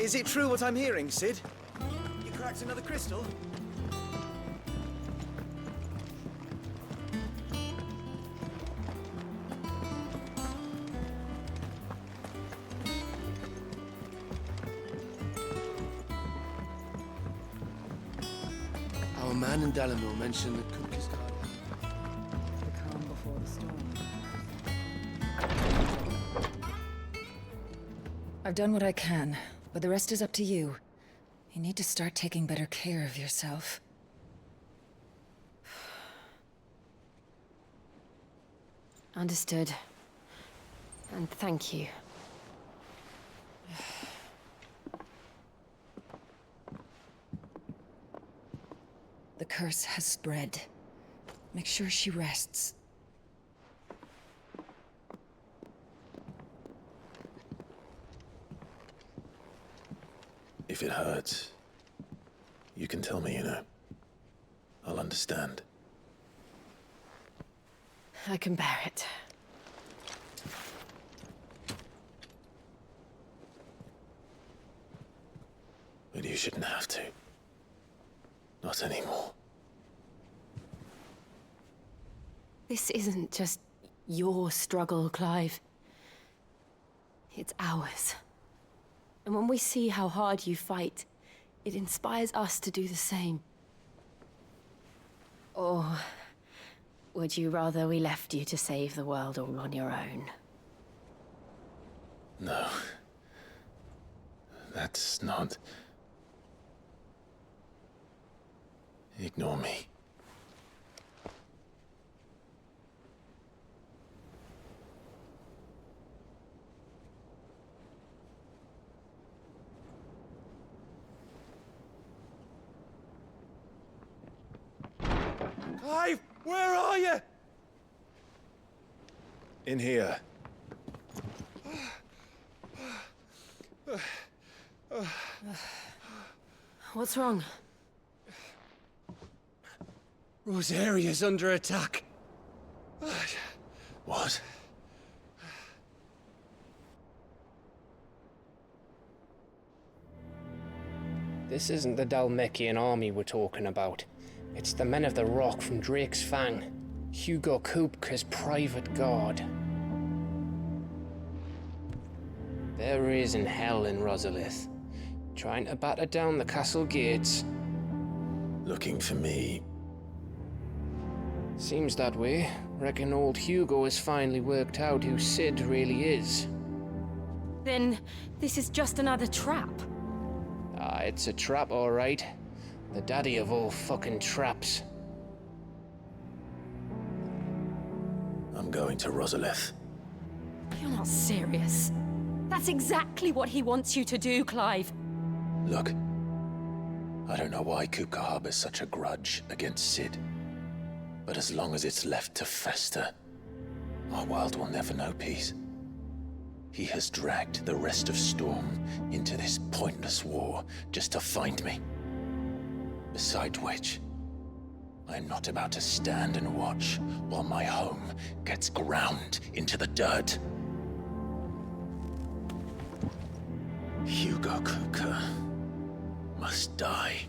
Is it true what I'm hearing, Cid? You cracked another crystal? Our man in Dalamil mentioned that Kupka's card. The calm before the storm. I've done what I can, but the rest is up to you. You need to start taking better care of yourself. Understood. And thank you. The curse has spread. Make sure she rests. If it hurts, you can tell me, you know. I'll understand. I can bear it. But you shouldn't have to. Not anymore. This isn't just your struggle, Clive. It's ours. And when we see how hard you fight, it inspires us to do the same. Or would you rather we left you to save the world all on your own? No. That's not... Ignore me. Clive, where are you? In here. What's wrong? Rosaria's under attack. What? This isn't the Dalmekian army we're talking about. It's the men of the Rock from Drake's Fang. Hugo Kupka's private guard. There is in hell in Rosalith, trying to batter down the castle gates. Looking for me. Seems that way. Reckon old Hugo has finally worked out who Cid really is. Then this is just another trap. Ah, it's a trap, all right. The daddy of all fucking traps. I'm going to Rosalith. You're not serious. That's exactly what he wants you to do, Clive. Look. I don't know why Kupka harbors such a grudge against Cid. But as long as it's left to fester, our world will never know peace. He has dragged the rest of Storm into this pointless war just to find me. Besides which, I am not about to stand and watch while my home gets ground into the dirt. Hugo Kupka must die.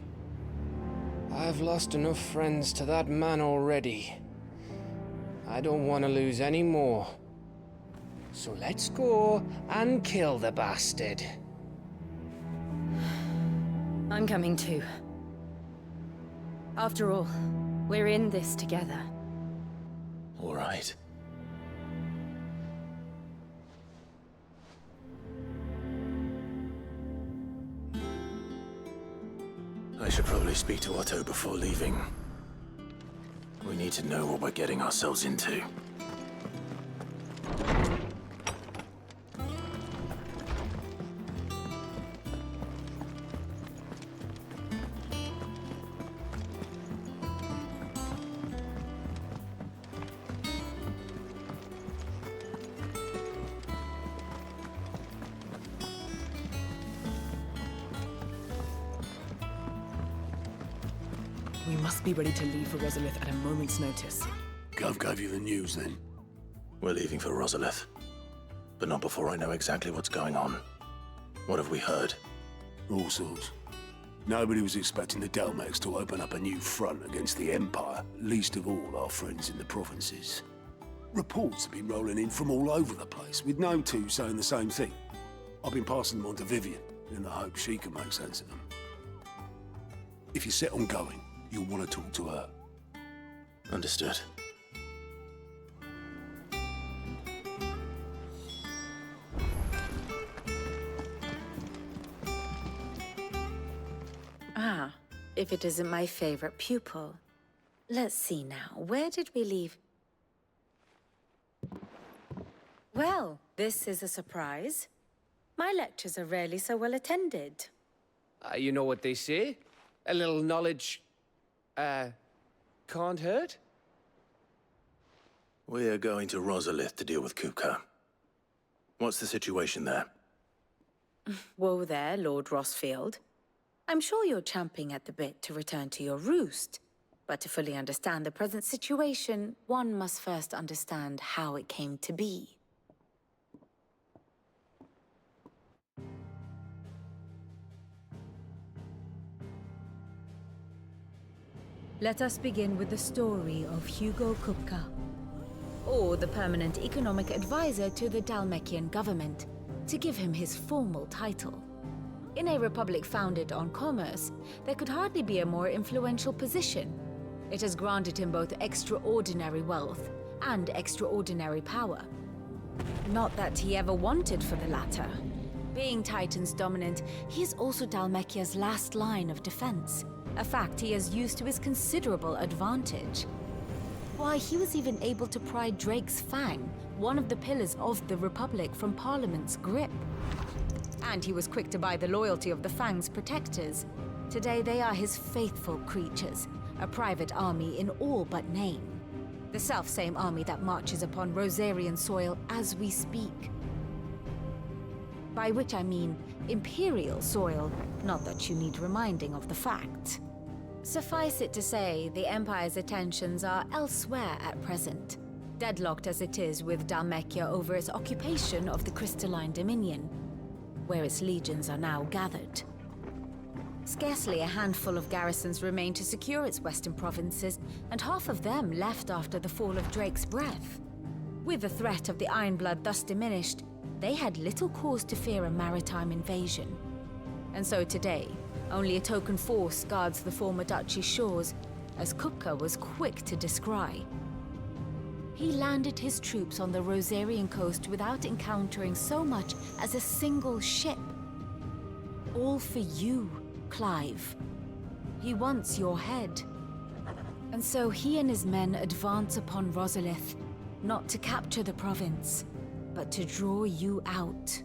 I've lost enough friends to that man already. I don't want to lose any more. So let's go and kill the bastard. I'm coming too. After all, we're in this together. All right. I should probably speak to Otto before leaving. We need to know what we're getting ourselves into. We must be ready to leave for Rosalith at a moment's notice. Gov gave you the news, then? We're leaving for Rosalith. But not before I know exactly what's going on. What have we heard? All sorts. Nobody was expecting the Delmex to open up a new front against the Empire, least of all our friends in the provinces. Reports have been rolling in from all over the place, with no two saying the same thing. I've been passing them on to Vivian, in the hope she can make sense of them. If you're set on going, you'll want to talk to her. Understood. Ah, if it isn't my favorite pupil. Let's see now, where did we leave? Well, this is a surprise. My lectures are rarely so well attended. You know what they say? A little knowledge, can't hurt? We're going to Rosalith to deal with Kupka. What's the situation there? Whoa there, Lord Rossfield. I'm sure you're champing at the bit to return to your roost. But to fully understand the present situation, one must first understand how it came to be. Let us begin with the story of Hugo Kupka, or the permanent economic advisor to the Dalmekian government, to give him his formal title. In a republic founded on commerce, there could hardly be a more influential position. It has granted him both extraordinary wealth and extraordinary power. Not that he ever wanted for the latter. Being Titan's dominant, he is also Dalmekia's last line of defense, a fact he has used to his considerable advantage. Why, he was even able to pry Drake's Fang, one of the pillars of the Republic, from Parliament's grip. And he was quick to buy the loyalty of the Fang's protectors. Today they are his faithful creatures, a private army in all but name. The self-same army that marches upon Rosarian soil as we speak. By which I mean Imperial soil, not that you need reminding of the fact. Suffice it to say, the Empire's attentions are elsewhere at present, deadlocked as it is with Dalmekia over its occupation of the Crystalline Dominion, where its legions are now gathered. Scarcely a handful of garrisons remain to secure its western provinces, and half of them left after the fall of Drake's Breath. With the threat of the Ironblood thus diminished, they had little cause to fear a maritime invasion. And so today, only a token force guards the former duchy's shores, as Kupka was quick to descry. He landed his troops on the Rosarian coast without encountering so much as a single ship. All for you, Clive. He wants your head. And so he and his men advance upon Rosalith, not to capture the province, but to draw you out.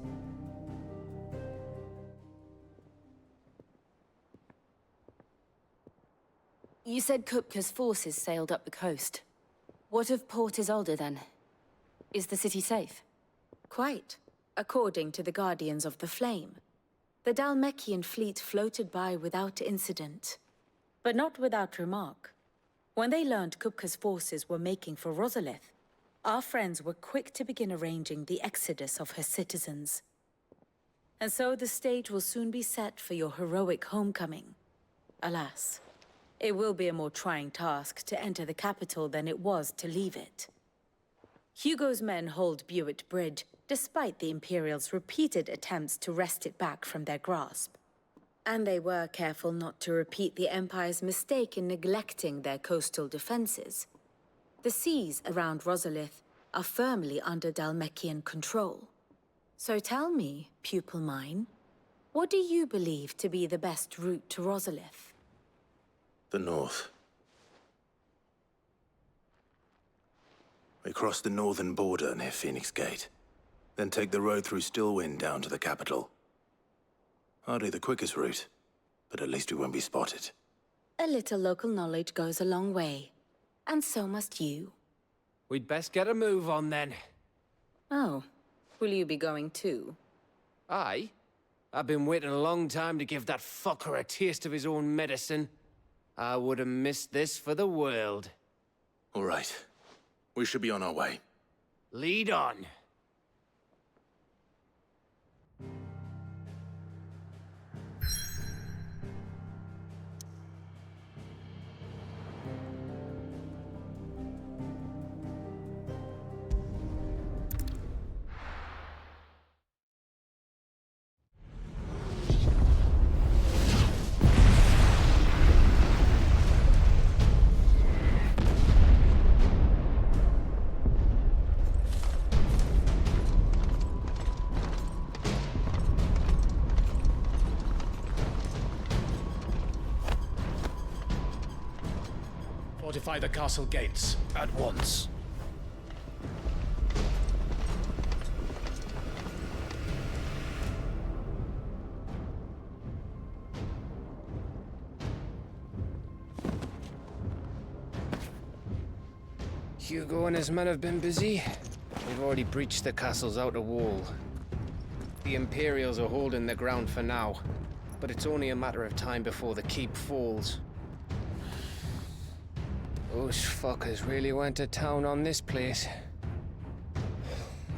You said Kupka's forces sailed up the coast. What of Port Isolde, then? Is the city safe? Quite, according to the Guardians of the Flame. The Dalmekian fleet floated by without incident. But not without remark. When they learned Kupka's forces were making for Rosalith, our friends were quick to begin arranging the exodus of her citizens. And so the stage will soon be set for your heroic homecoming. Alas, it will be a more trying task to enter the capital than it was to leave it. Hugo's men hold Buet Bridge, despite the Imperials' repeated attempts to wrest it back from their grasp. And they were careful not to repeat the Empire's mistake in neglecting their coastal defenses. The seas around Rosalith are firmly under Dalmekian control. So tell me, pupil mine, what do you believe to be the best route to Rosalith? The north. We cross the northern border near Phoenix Gate, then take the road through Stillwind down to the capital. Hardly the quickest route, but at least we won't be spotted. A little local knowledge goes a long way, and so must you. We'd best get a move on then. Oh, will you be going too? Aye. I've been waiting a long time to give that fucker a taste of his own medicine. I would have missed this for the world. All right. We should be on our way. Lead on. Fortify the castle gates, at once. Hugo and his men have been busy. They've already breached the castle's outer wall. The Imperials are holding the ground for now, but it's only a matter of time before the keep falls. Those fuckers really went to town on this place.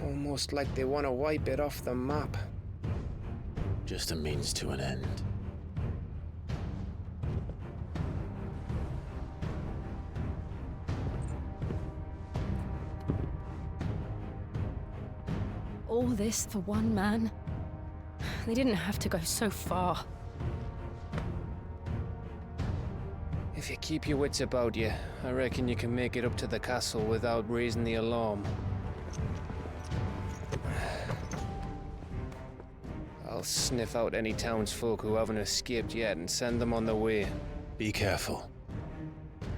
Almost like they want to wipe it off the map. Just a means to an end. All this for one man? They didn't have to go so far. If you keep your wits about you, I reckon you can make it up to the castle without raising the alarm. I'll sniff out any townsfolk who haven't escaped yet and send them on their way. Be careful.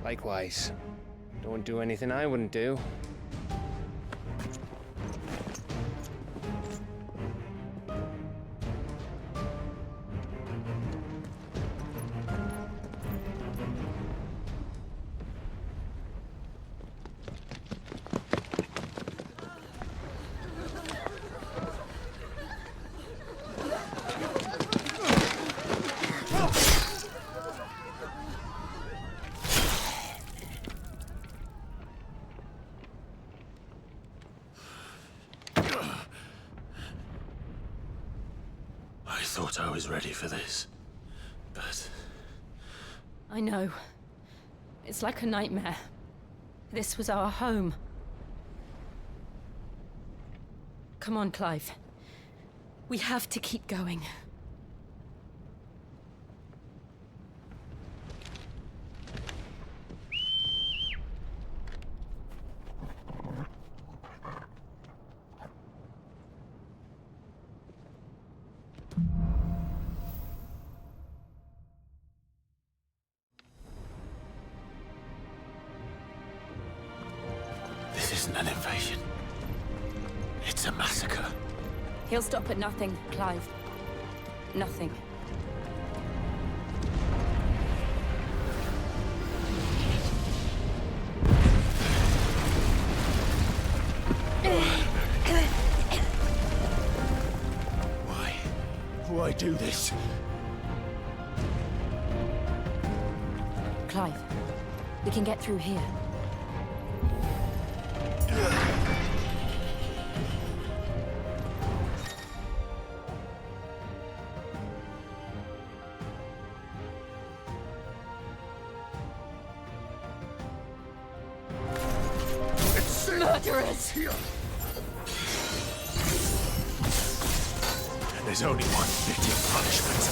Likewise. Don't do anything I wouldn't do. I thought I was ready for this, but... I know. It's like a nightmare. This was our home. Come on, Clive. We have to keep going. This isn't an invasion. It's a massacre. He'll stop at nothing, Clive. Nothing. Why do this? Clive, we can get through here. Murderers! There's only one fitting punishment.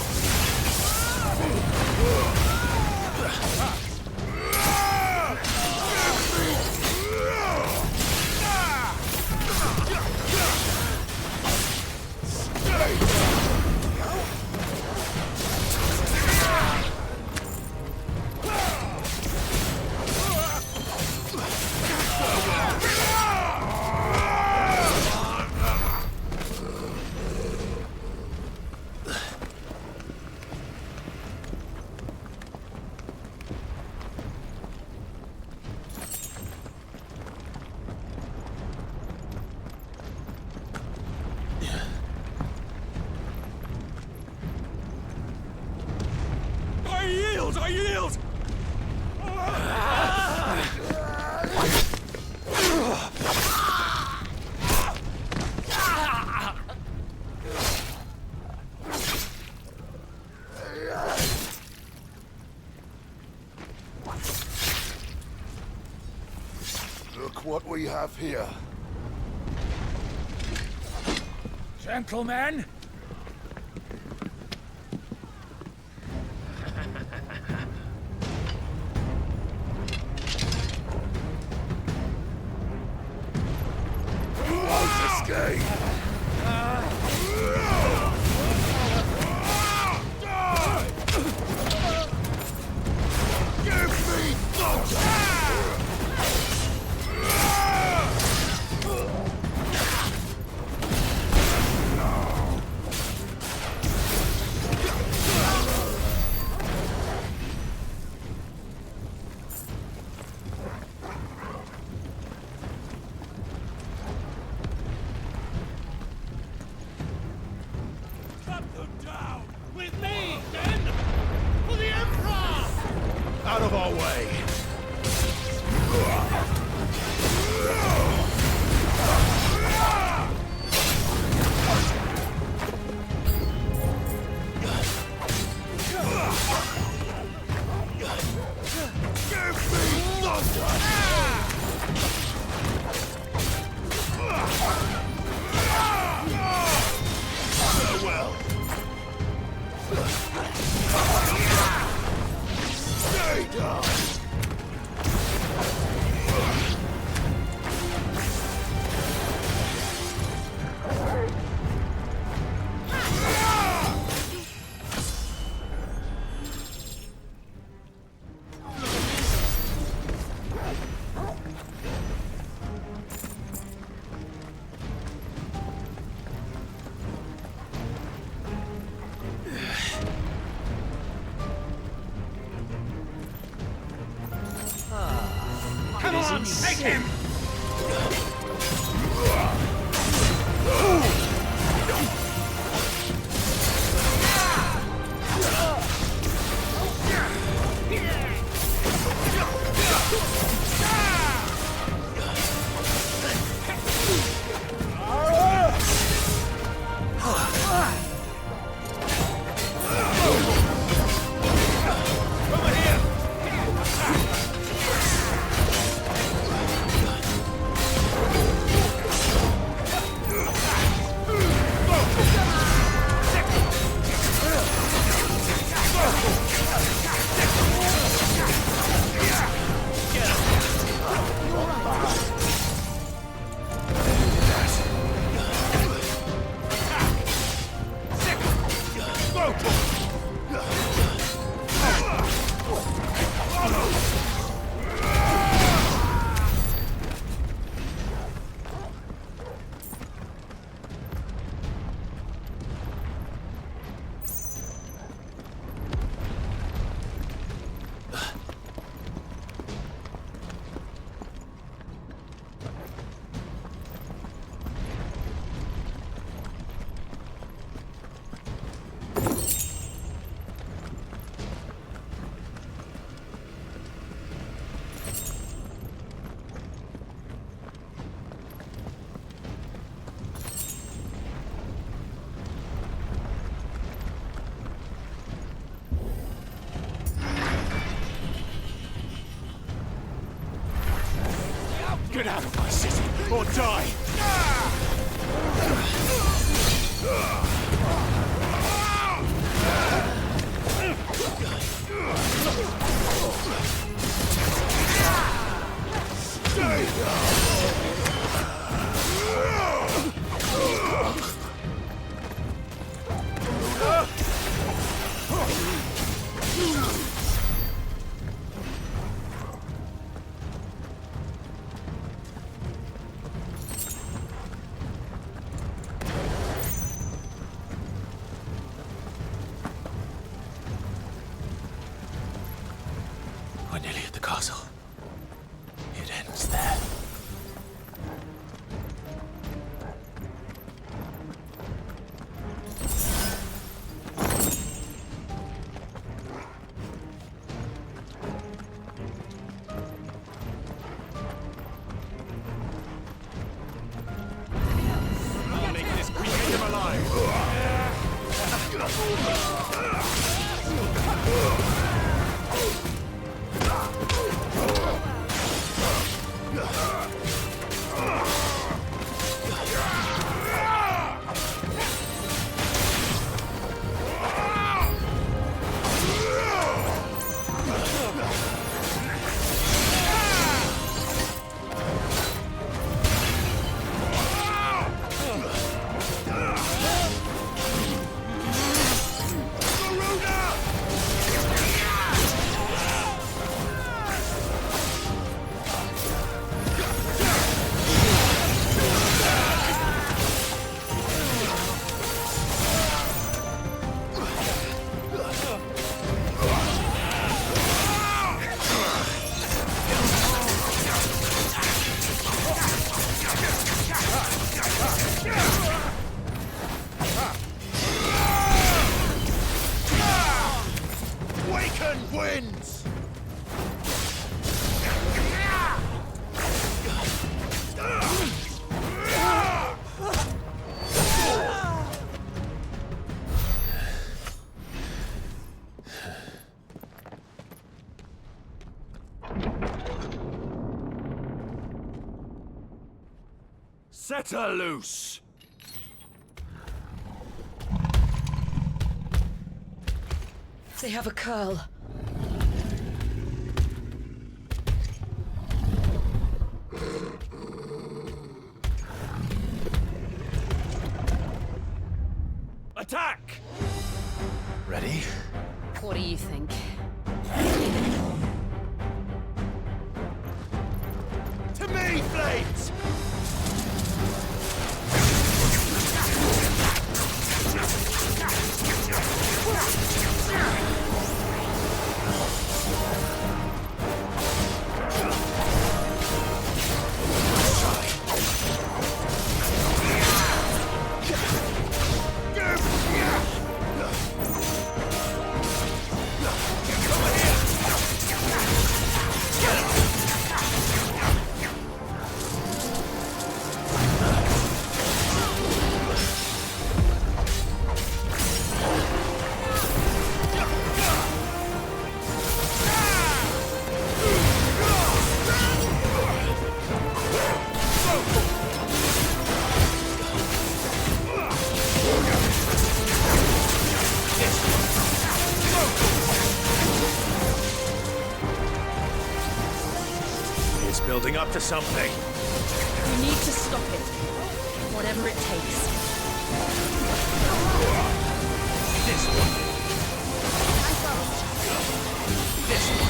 I yield! Look what we have here. Gentlemen! Give me those! way. Farewell. Stay down. Come on, take him! Get out of my city, or die! Stay down! We're nearly at the castle. It ends there. I'll make this queen him alive! Waken winds! Set her loose! They have a curl. Attack! Ready? What do you think? To me, Flames! Building up to something. We need to stop it. Whatever it takes. This one. This one.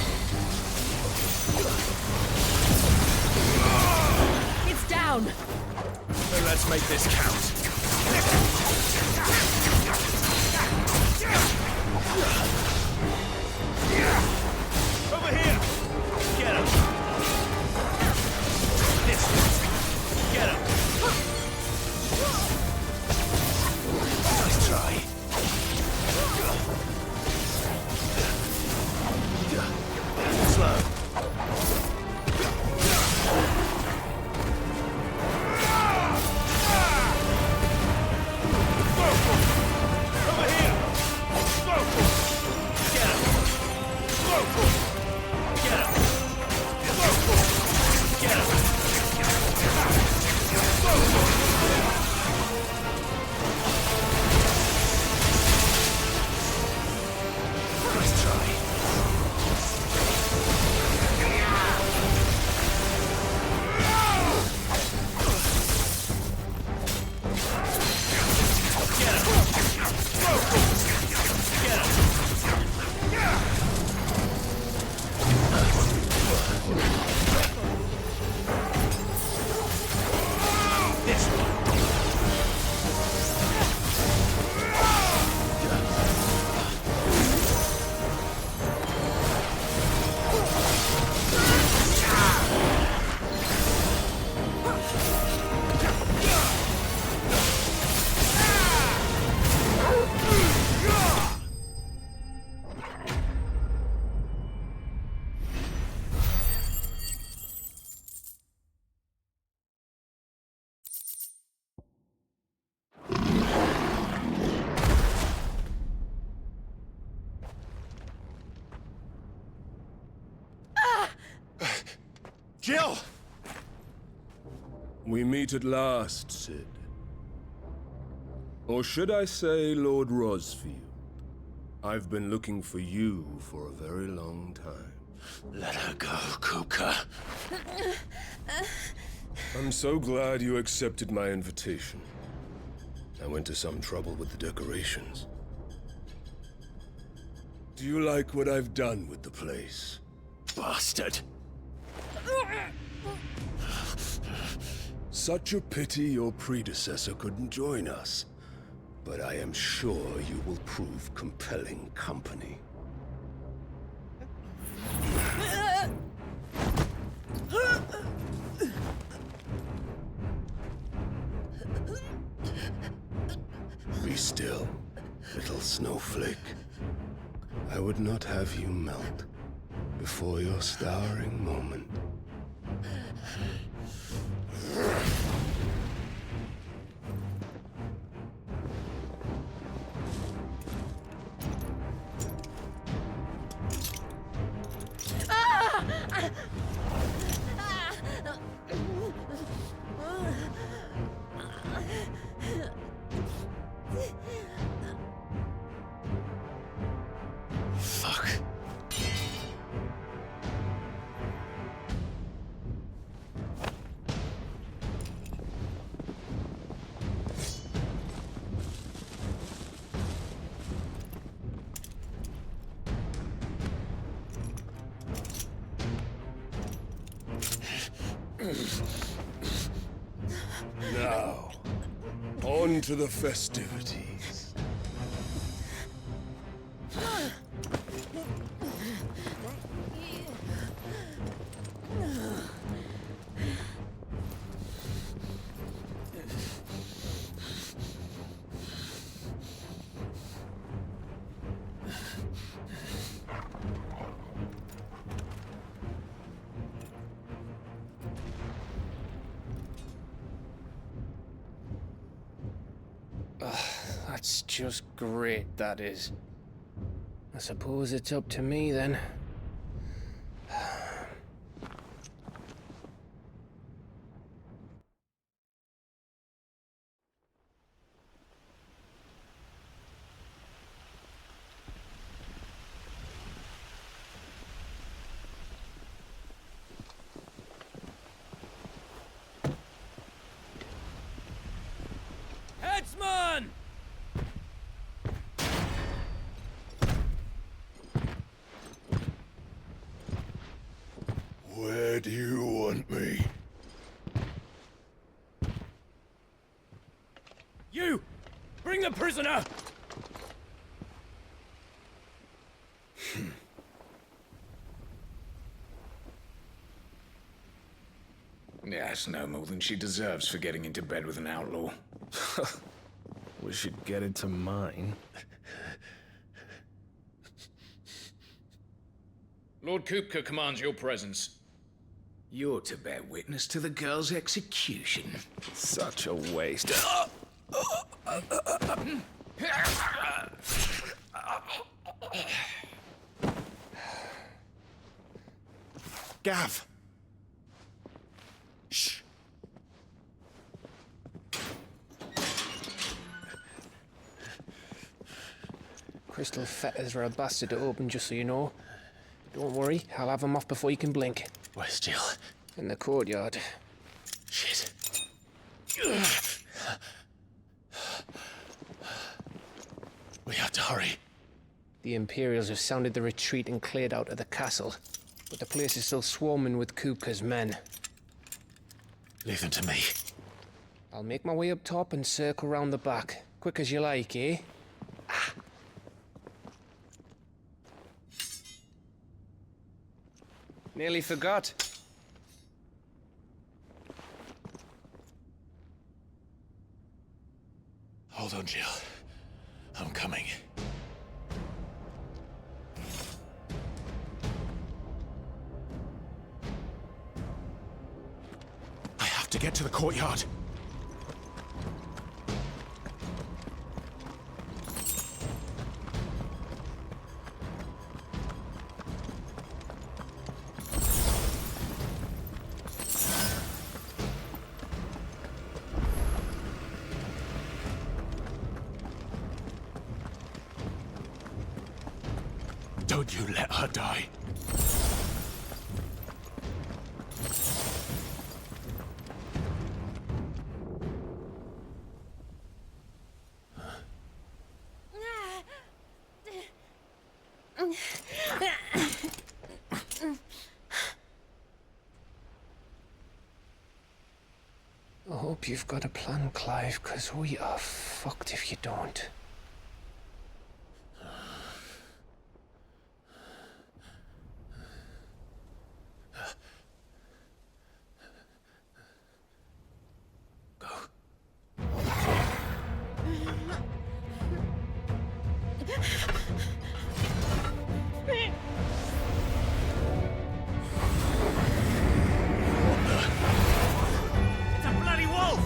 It's down. So let's make this count. Over here. Get him. Get him! Nice try. Slow. Over here! Get him! Get him! Get him! Nice try. Get him! Get him! This one. Jill! We meet at last, Sid. Or should I say, Lord Rosfield? I've been looking for you for a very long time. Let her go, Kupka. I'm so glad you accepted my invitation. I went to some trouble with the decorations. Do you like what I've done with the place? Bastard! Such a pity your predecessor couldn't join us. But I am sure you will prove compelling company. Be still, little snowflake. I would not have you melt before your starring moment. Now, on to the festivities. That's just great, that is. I suppose it's up to me then. Headsman! Where do you want me? You! Bring the prisoner! Yes, no more than she deserves for getting into bed with an outlaw. We should get it to mine. Lord Kupka commands your presence. You're to bear witness to the girl's execution. Such a waste. Gav! Shh! Crystal fetters are a bastard to open, just so you know. Don't worry, I'll have them off before you can blink. Where's Jill? In the courtyard. Shit. We have to hurry. The Imperials have sounded the retreat and cleared out of the castle, but the place is still swarming with Kupka's men. Leave them to me. I'll make my way up top and circle round the back. Quick as you like, eh? Nearly forgot. Hold on, Jill. I'm coming. I have to get to the courtyard. Don't you let her die. I hope you've got a plan, Clive, because we are fucked if you don't. It's a bloody wolf!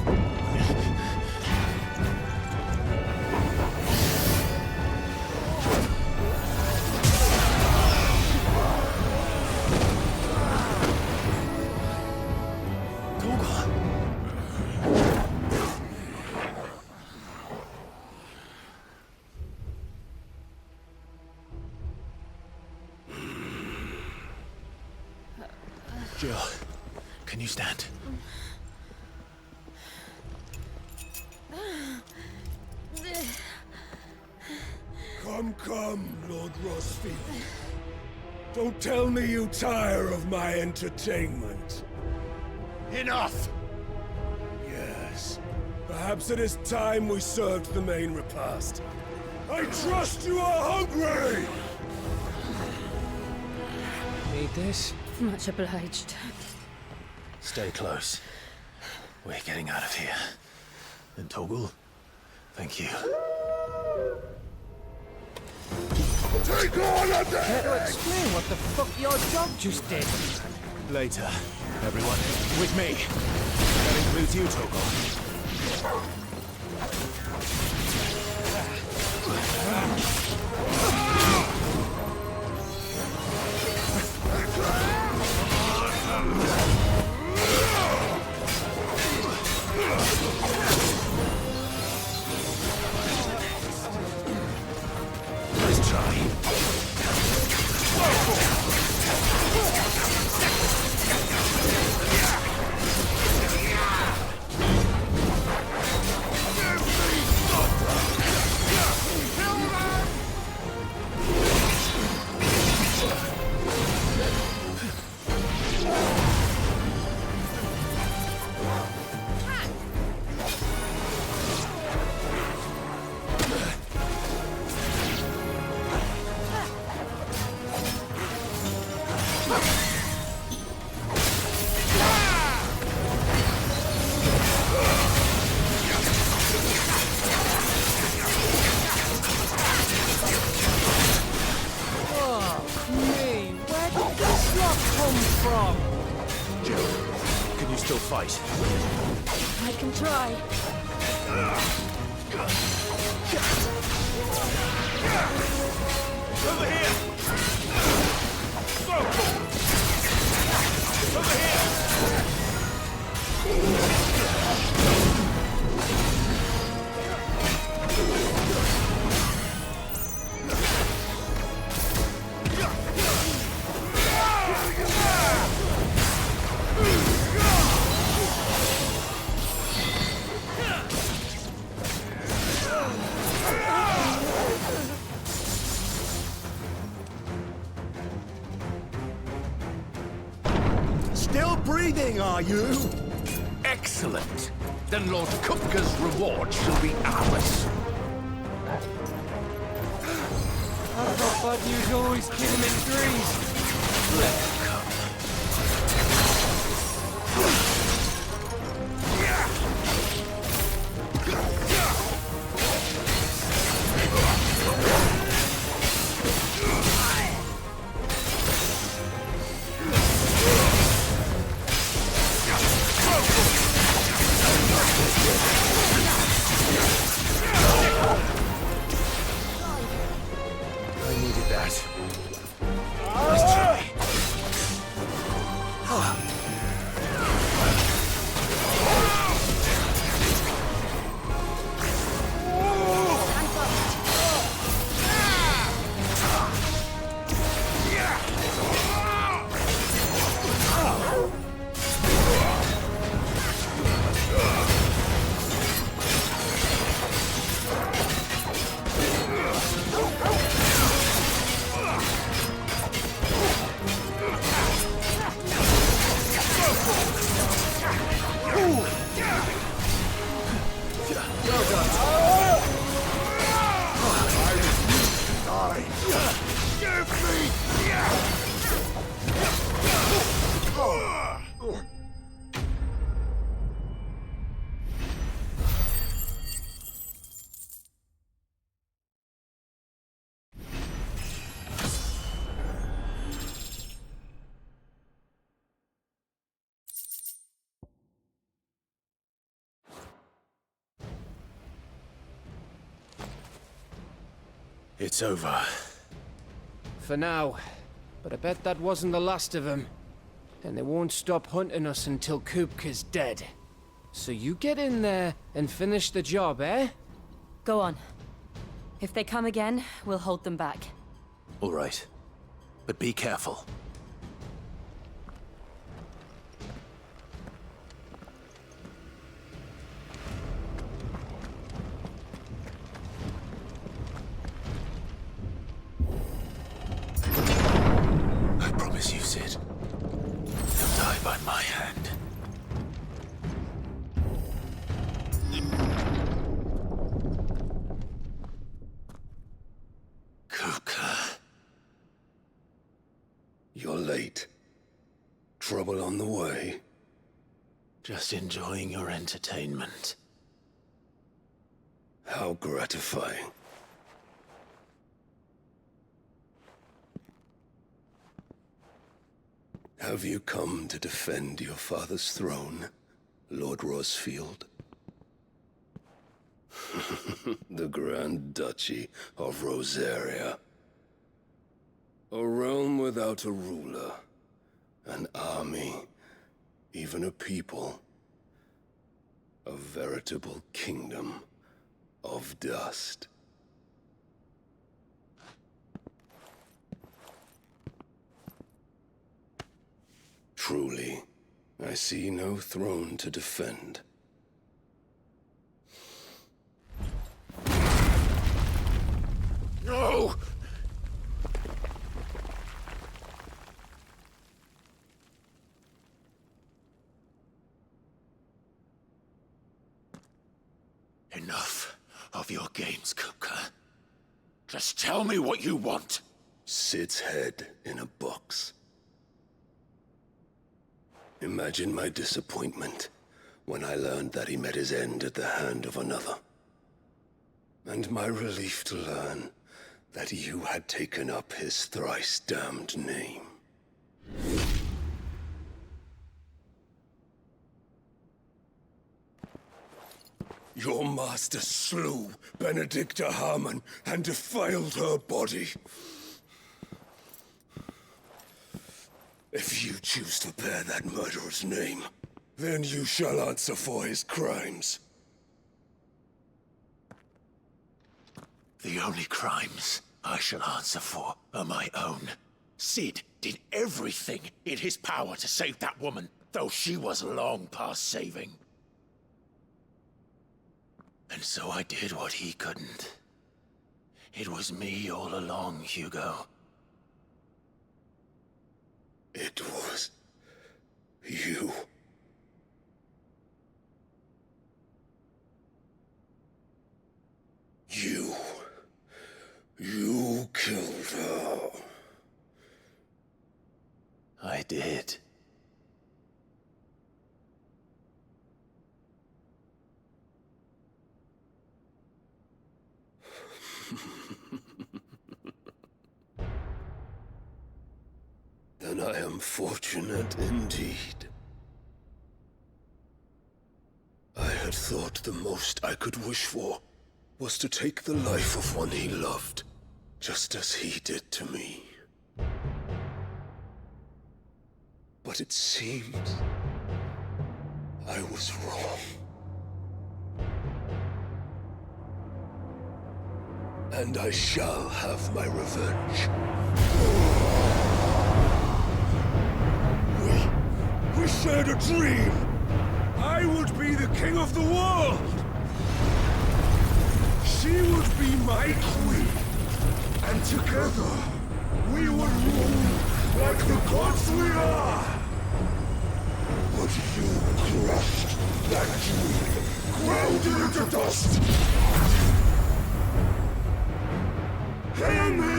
Jill, can you stand? Come, Lord Rosfield. Don't tell me you tire of my entertainment. Enough! Yes. Perhaps it is time we served the main repast. I trust you are hungry! Need this? Much obliged. Stay close. We're getting out of here. And Toggle, thank you. Take on a Care to explain what the fuck your dog just did? Later, everyone. With me. That includes you, Toggle. Let's try. Can you still fight? I can try. Over here! Over Still breathing, are you? Excellent. Then Lord Kupka's reward shall be ours. I thought bad news always kill him in threes. Let them come. I needed that. Let's try. It's over. For now. But I bet that wasn't the last of them. And they won't stop hunting us until Kupka's dead. So you get in there and finish the job, eh? Go on. If they come again, we'll hold them back. All right. But be careful. I promise you, Sid. You'll die by my hand. You're late. Trouble on the way? Just enjoying your entertainment. How gratifying. Have you come to defend your father's throne, Lord Rosfield? The Grand Duchy of Rosaria. A realm without a ruler, an army, even a people. A veritable kingdom of dust. Truly, I see no throne to defend. No! Enough of your games, Kupka. Just tell me what you want. Sid's head in a box. Imagine my disappointment when I learned that he met his end at the hand of another. And my relief to learn that you had taken up his thrice-damned name. Your master slew Benedicta Harmon and defiled her body. If you choose to bear that murderer's name, then you shall answer for his crimes. The only crimes I shall answer for are my own. Sid did everything in his power to save that woman, though she was long past saving. And so I did what he couldn't. It was me all along, Hugo. It was you. You killed her. I did. Then I am fortunate indeed. I had thought the most I could wish for was to take the life of one he loved, just as he did to me. But it seems I was wrong. And I shall have my revenge. We shared a dream! I would be the king of the world! She would be my queen! And together, we would rule like the gods we are! But you crushed that dream, ground it into dust! Hear me,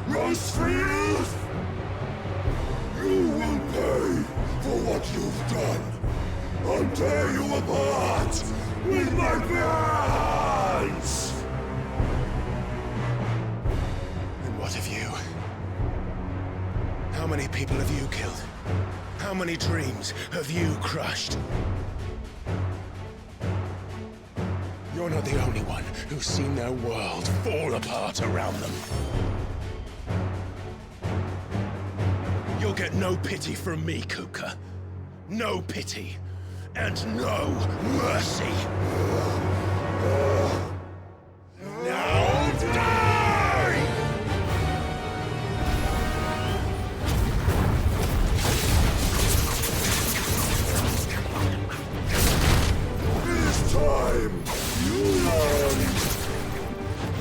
Rosefield! You will pay for what you've done. I'll tear you apart with my bare hands! And what of you? How many people have you killed? How many dreams have you crushed? You're not the only one who's seen their world fall apart around them. You'll get no pity from me, Kupka. No pity. And no mercy. Now die! This time, you learn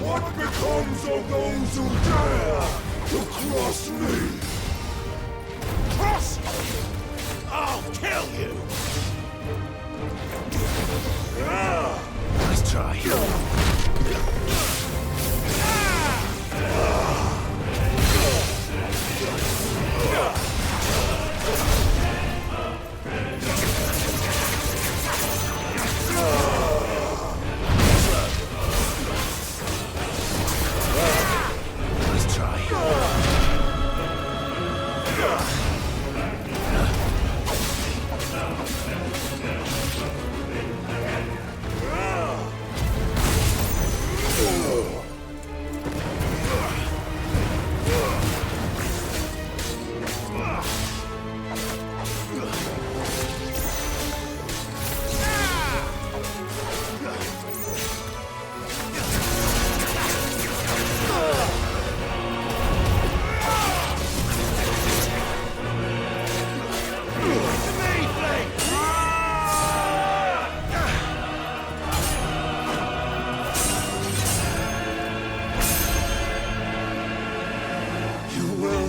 what becomes of those who dare to cross me. Cross! I'll kill you! Nice try.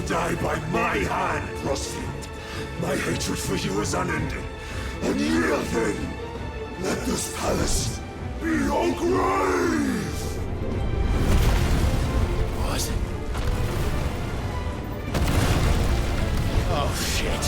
Die by my hand, Frostfield. My hatred for you is unending. And yield then! Let this palace be your grave! What? Oh, shit.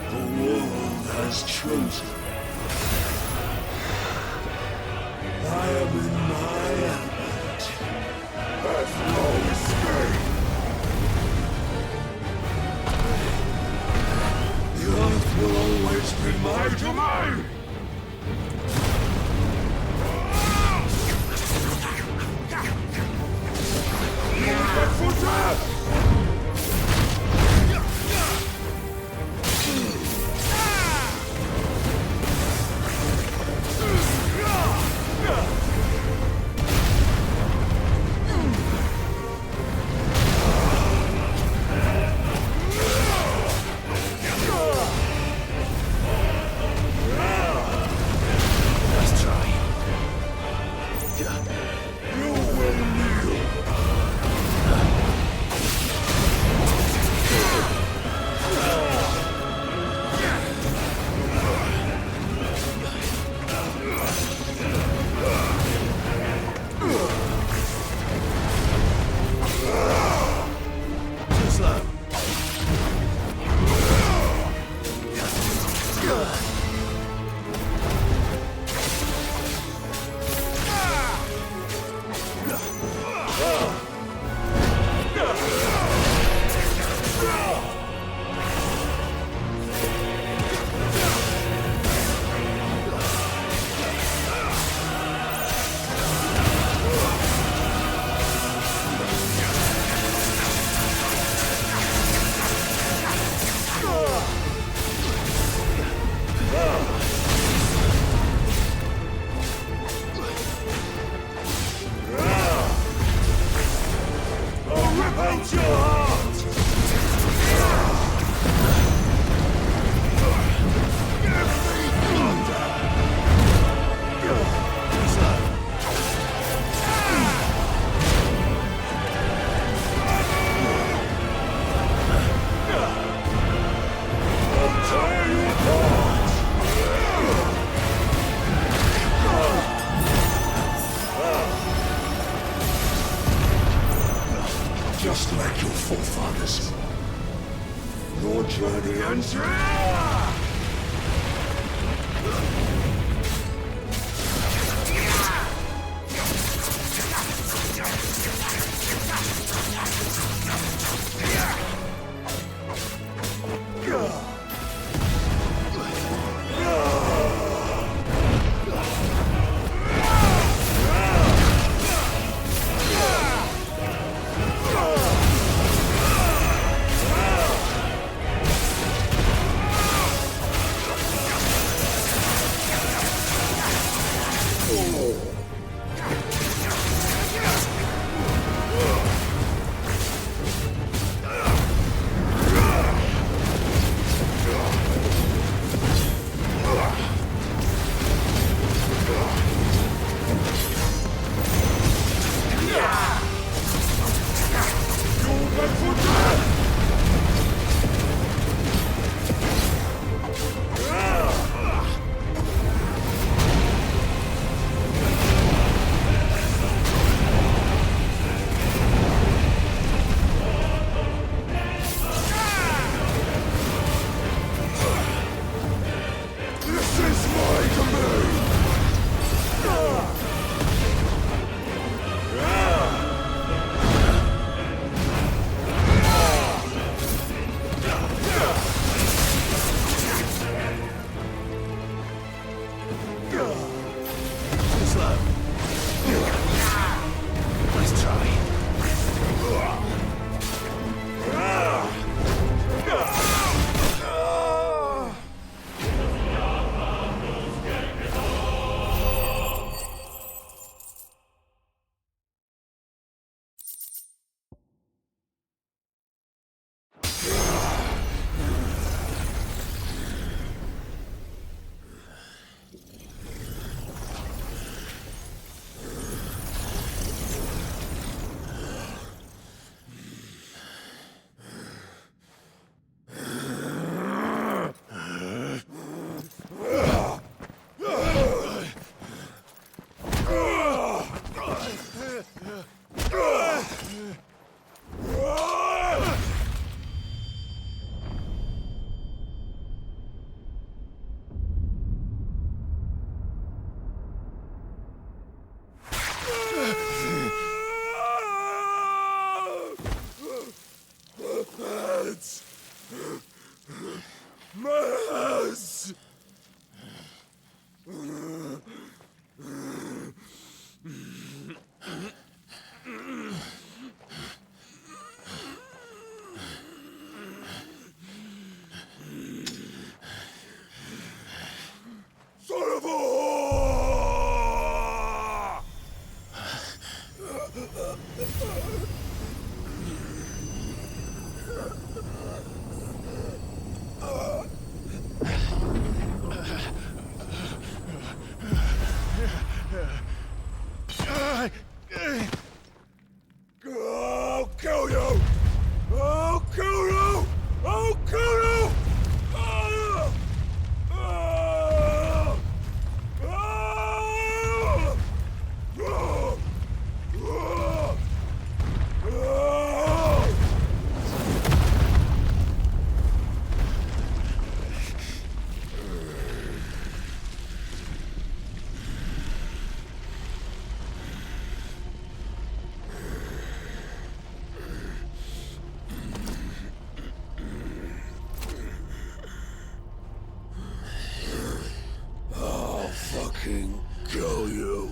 The world has chosen. I am in my element. There's no escape. The earth will always be my domain. For death! Let's try. You will kneel. Too slow. Out your heart! Give me thunder! I'll tear you apart! Just like your forefathers. Your journey ends here! I'll kill you! I'll kill you! I'll kill you! Ah! Ah! Ah! Ah! Ah! Ah! I'll fucking kill you.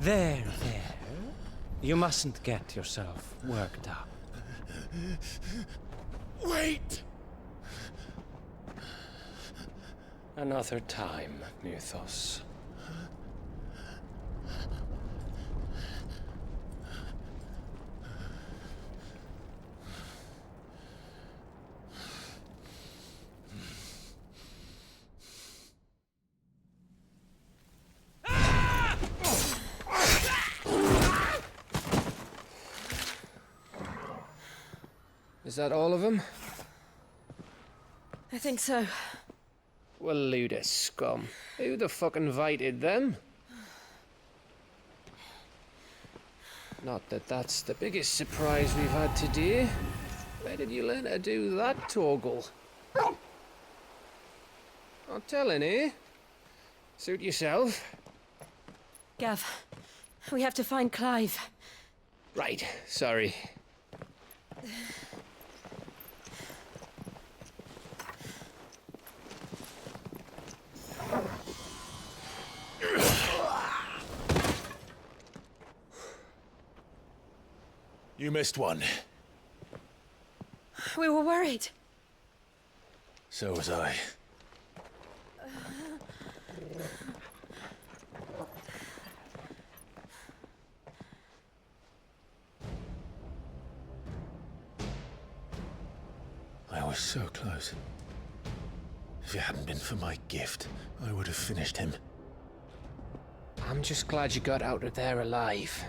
There. You mustn't get yourself worked up. Wait! Another time, Mythos. Is that all of them? I think so. Well, load of scum. Who the fuck invited them? Not that that's the biggest surprise we've had today. Where did you learn to do that, Toggle? Not telling, eh? Suit yourself. Gav, we have to find Clive. Right, sorry. You missed one. We were worried. So was I. I was so close. If it hadn't been for my gift, I would have finished him. I'm just glad you got out of there alive.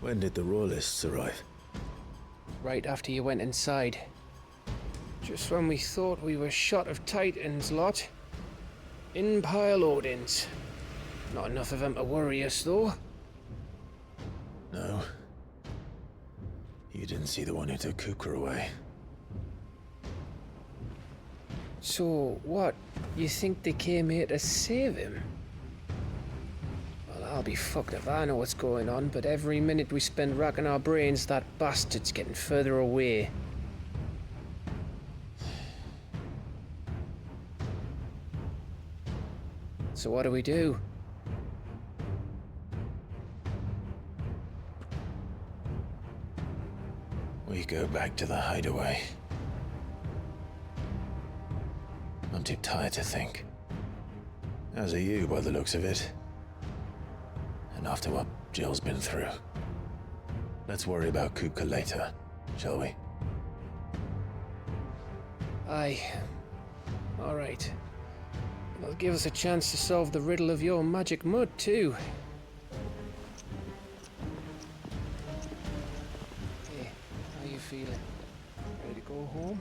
When did the Royalists arrive? Right after you went inside. Just when we thought we were shot of Titans, lot. In pile Odins. Not enough of them to worry us, though. No. You didn't see the one who took Kupka away. So, what? You think they came here to save him? Well, I'll be fucked if I know what's going on, but every minute we spend racking our brains, that bastard's getting further away. So what do we do? We go back to the hideaway. I'm too tired to think. As are you, by the looks of it. And after what Jill's been through. Let's worry about Kupka later, shall we? Aye. All right. That'll give us a chance to solve the riddle of your magic mud, too. Hey, how you feeling? Ready to go home?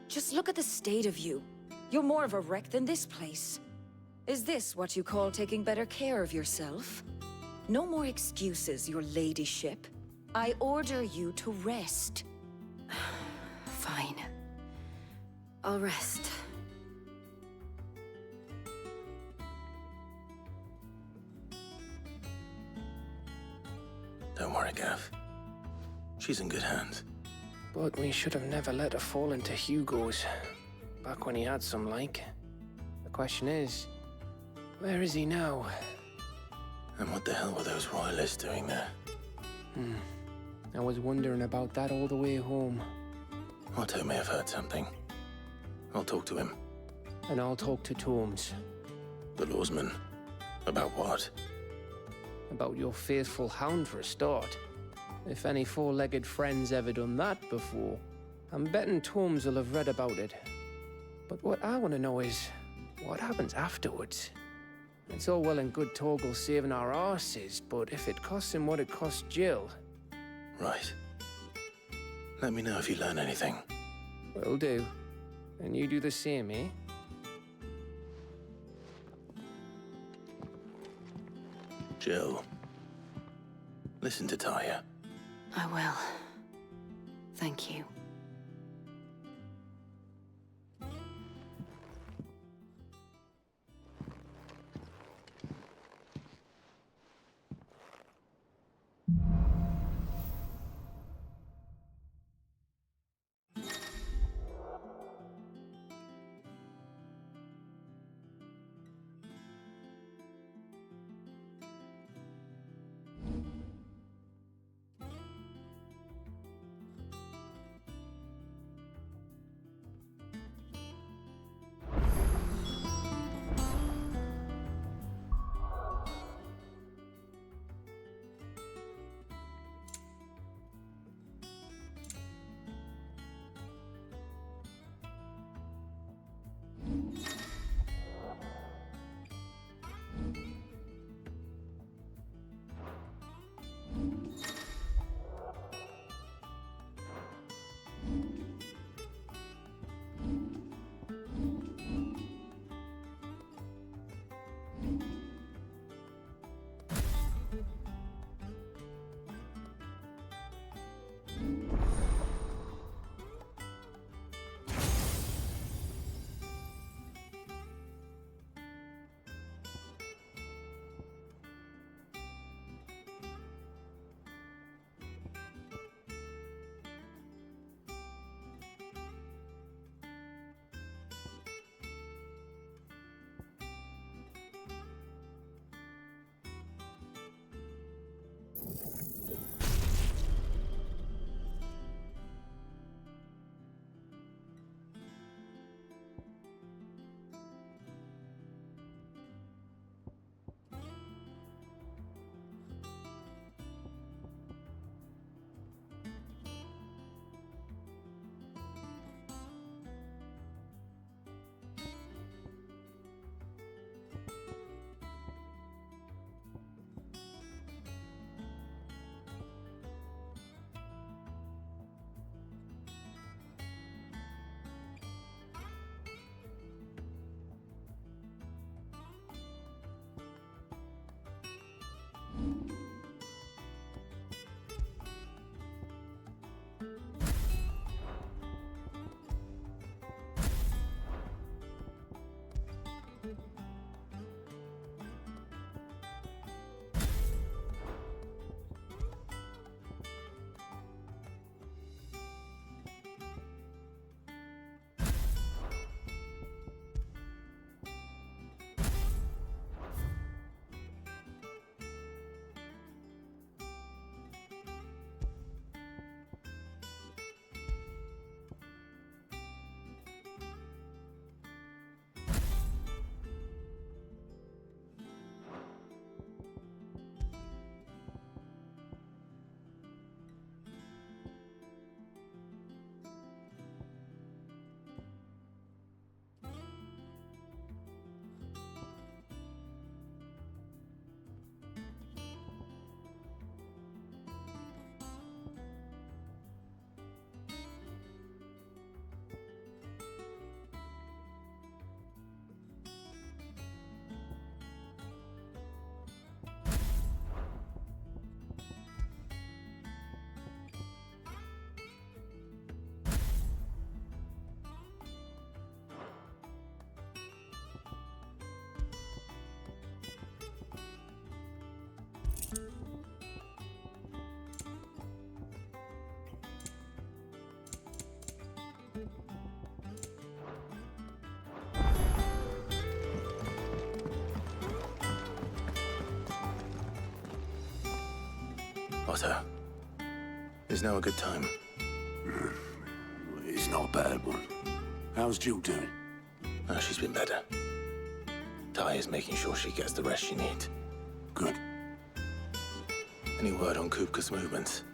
Just look at the state of you. You're more of a wreck than this place. Is this what you call taking better care of yourself? No more excuses, your ladyship. I order you to rest. Fine. I'll rest. Don't worry, Gav. She's in good hands. But we should have never let her fall into Hugo's. Back when he had some like. The question is, where is he now? And what the hell were those royalists doing there? I was wondering about that all the way home. Otto may have heard something. I'll talk to him. And I'll talk to Tomes. The lawsman. About what? About your faithful hound for a start. If any four-legged friend's ever done that before, I'm betting Tomes will have read about it. But what I want to know is, what happens afterwards? It's all well and good Torgal saving our arses, but if it costs him what it cost Jill... Right. Let me know if you learn anything. Will do. And you do the same, eh? Jill. Listen to Taya. I will. Thank you. Otto, is now a good time? It's not a bad one. How's Jill doing? Oh, she's been better. Ty is making sure she gets the rest she needs. Good. Any word on Kupka's movements?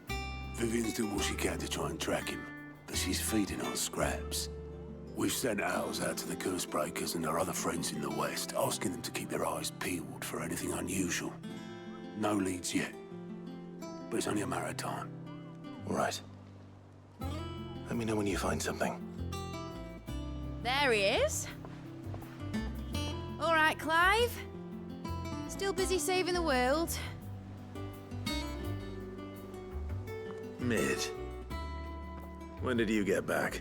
Vivian's doing what she can to try and track him, but she's feeding on scraps. We've sent ours out to the curse breakers and our other friends in the West, asking them to keep their eyes peeled for anything unusual. No leads yet, but it's only a matter of time. All right. Let me know when you find something. There he is. All right, Clive. Still busy saving the world. Mid. When did you get back?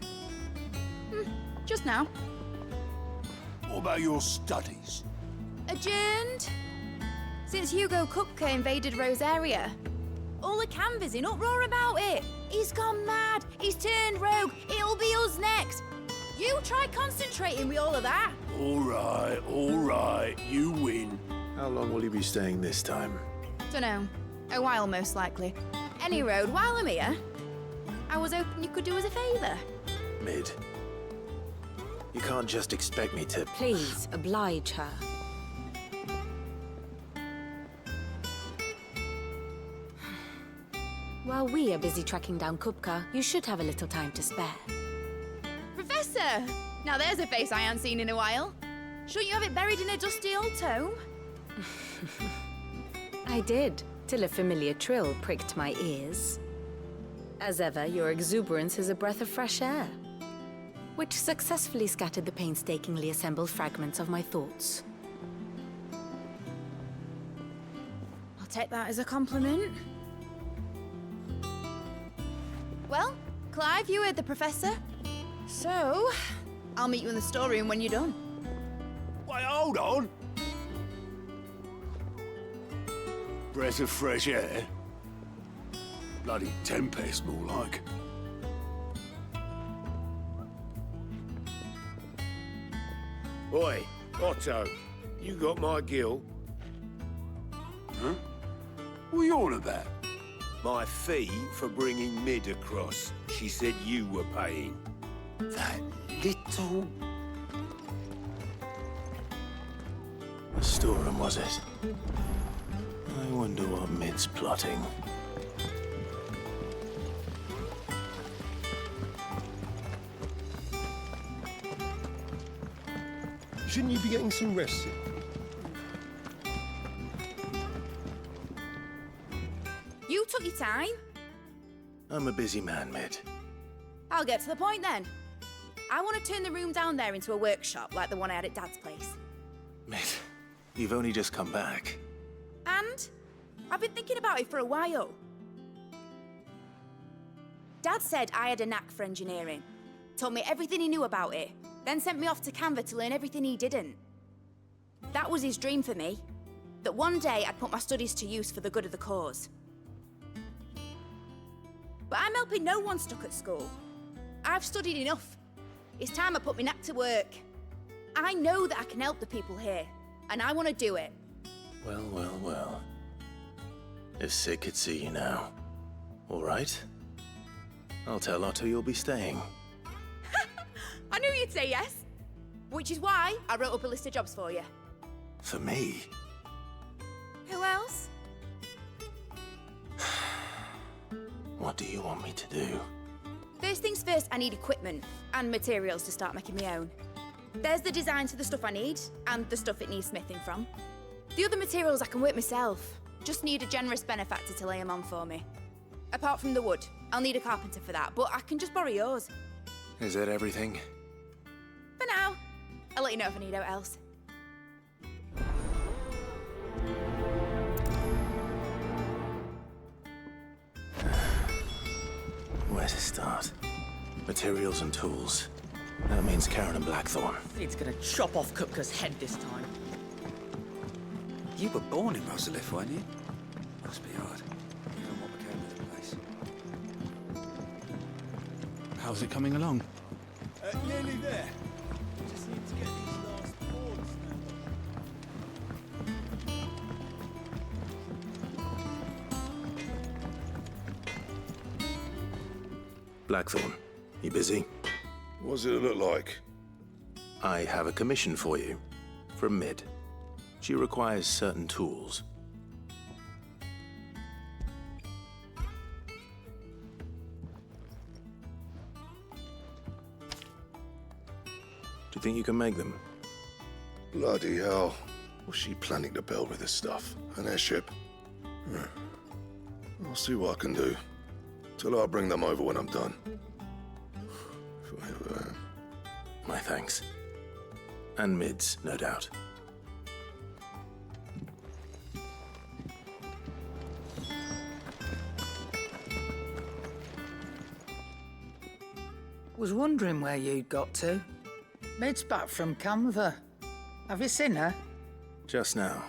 Just now. What about your studies? Adjourned. Since Hugo Kupka invaded Rosaria. All the canvass in uproar about it. He's gone mad. He's turned rogue. It'll be us next. You try concentrating with all of that. All right. You win. How long will you be staying this time? Dunno. A while, most likely. Any road, while I'm here, I was hoping you could do us a favour. Mid. You can't just expect me to... Please, oblige her. While we are busy tracking down Kupka, you should have a little time to spare. Professor! Now there's a face I haven't seen in a while. Shouldn't you have it buried in a dusty old tome? I did, till a familiar trill pricked my ears. As ever, your exuberance is a breath of fresh air, which successfully scattered the painstakingly assembled fragments of my thoughts. I'll take that as a compliment. Well, Clive, you heard the professor. So, I'll meet you in the storeroom when you're done. Wait, hold on. Breath of fresh air? Bloody tempest, more like. Oi, Otto, you got my gill? Huh? What are you on about? My fee for bringing Mid across. She said you were paying. That little... The storeroom, was it? I wonder what Mid's plotting. Shouldn't you be getting some rest? You took your time. I'm a busy man, Mid. I'll get to the point then. I want to turn the room down there into a workshop like the one I had at Dad's place. Mid, you've only just come back. And I've been thinking about it for a while. Dad said I had a knack for engineering. Told me everything he knew about it. Then sent me off to Canva to learn everything he didn't. That was his dream for me. That one day I'd put my studies to use for the good of the cause. But I'm helping no one stuck at school. I've studied enough. It's time I put my knack to work. I know that I can help the people here, and I want to do it. Well. If Sid could see you now. All right. I'll tell Otto you'll be staying. I knew you'd say yes. Which is why I wrote up a list of jobs for you. For me? Who else? What do you want me to do? First things first, I need equipment and materials to start making my own. There's the designs for the stuff I need and the stuff it needs smithing from. The other materials I can work myself. Just need a generous benefactor to lay them on for me. Apart from the wood, I'll need a carpenter for that, but I can just borrow yours. Is that everything? For now. I'll let you know if I need out else. Where to start? Materials and tools. That means Karen and Blackthorn. It's gonna chop off Kupka's head this time. You were born in Rosalith, weren't you? Must be hard. Given what became of the place. How's it coming along? Nearly there. Just need to get these last boards now. Blackthorn, you busy? What's it look like? I have a commission for you. From Mid. She requires certain tools. Do you think you can make them? Bloody hell. What's she planning to build with this stuff? An airship? I'll see what I can do. Tell her I'll bring them over when I'm done. If I ever am. My thanks. And Mid's, no doubt. Was wondering where you'd got to. Mid's back from Canva. Have you seen her? Just now.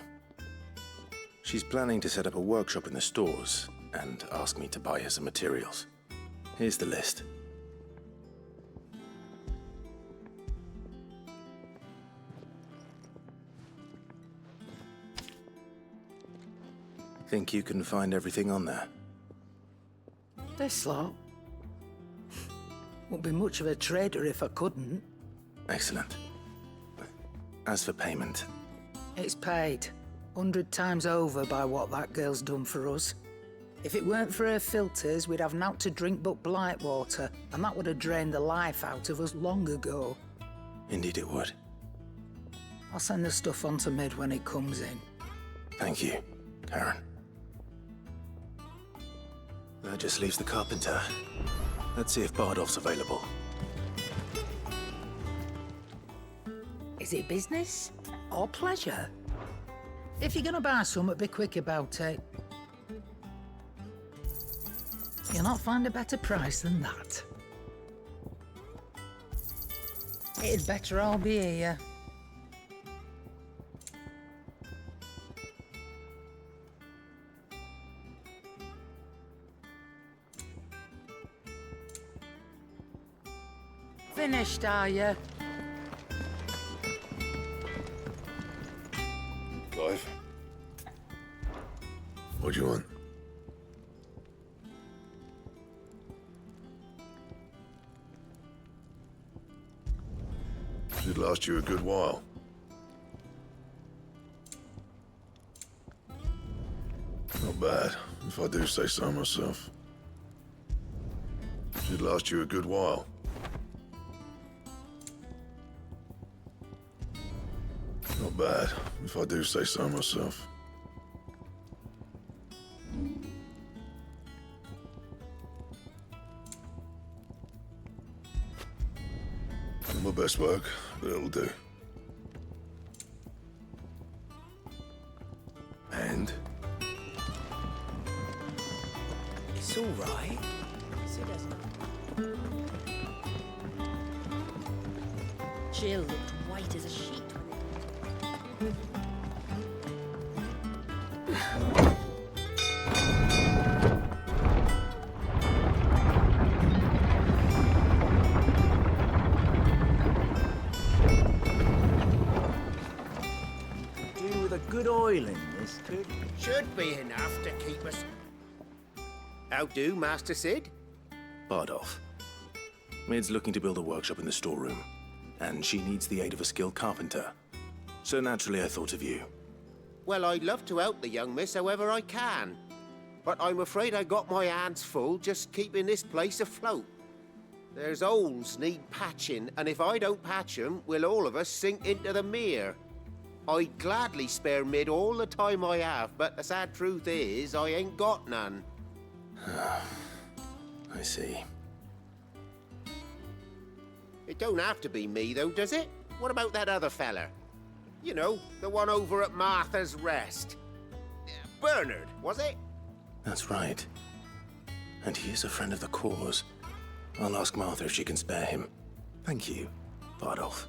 She's planning to set up a workshop in the stores and ask me to buy her some materials. Here's the list. Think you can find everything on there? This lot. Wouldn't be much of a trader if I couldn't. Excellent. As for payment... It's paid. 100 times over by what that girl's done for us. If it weren't for her filters, we'd have naught to drink but blight water, and that would have drained the life out of us long ago. Indeed it would. I'll send the stuff on to Mid when it comes in. Thank you, Karen. That just leaves the carpenter. Let's see if Bardolph's available. Is it business or pleasure? If you're gonna buy something, be quick about it. You'll not find a better price than that. It'd better all be here. Finished, are you? Clive? What do you want? Should last you a good while. Not bad, if I do say so myself. Should last you a good while. Not bad, if I do say so myself. Not my best work, but it'll do. And? It's all right. Jill looked white as a sheet when it... Do with a good oil in this, could? Should be enough to keep us... How do, Master Sid? Bardolph. Mid's looking to build a workshop in the storeroom, and she needs the aid of a skilled carpenter. So naturally I thought of you. Well, I'd love to help the young miss however I can. But I'm afraid I got my hands full just keeping this place afloat. There's holes need patching, and if I don't patch them, we'll all of us sink into the mere. I'd gladly spare Mid all the time I have, but the sad truth is, I ain't got none. I see. It don't have to be me, though, does it? What about that other fella? You know, the one over at Martha's Rest. Bernard, was it? That's right. And he is a friend of the cause. I'll ask Martha if she can spare him. Thank you, Bardolph.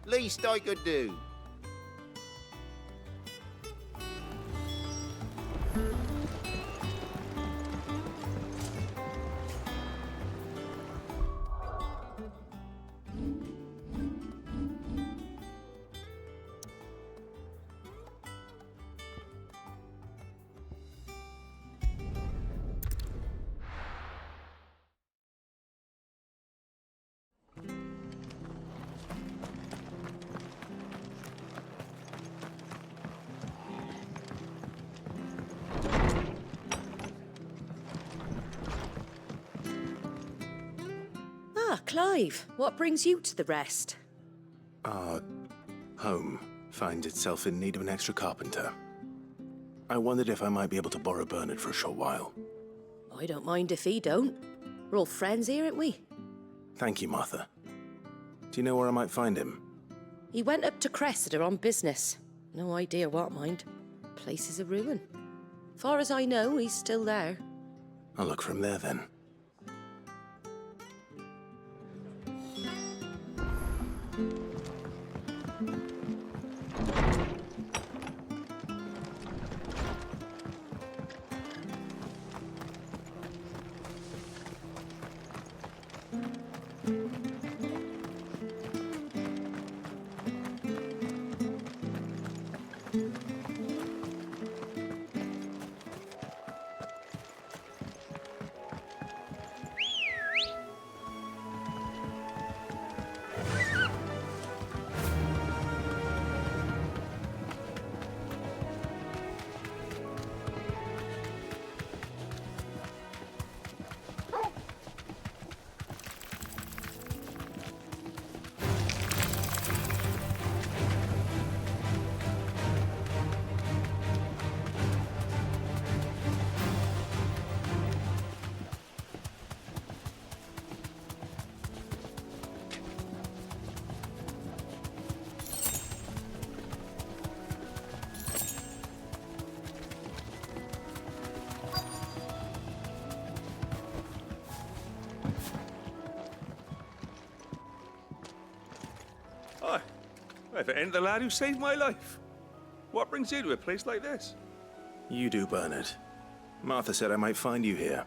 Least I could do. Ah, Clive, what brings you to the rest? Our home finds itself in need of an extra carpenter. I wondered if I might be able to borrow Bernard for a short while. I don't mind if he don't. We're all friends here, ain't we? Thank you, Martha. Do you know where I might find him? He went up to Cressida on business. No idea what, mind. Place is a ruin. Far as I know, he's still there. I'll look for him there then. If it ain't the lad who saved my life. What brings you to a place like this? You do, Bernard. Martha said I might find you here.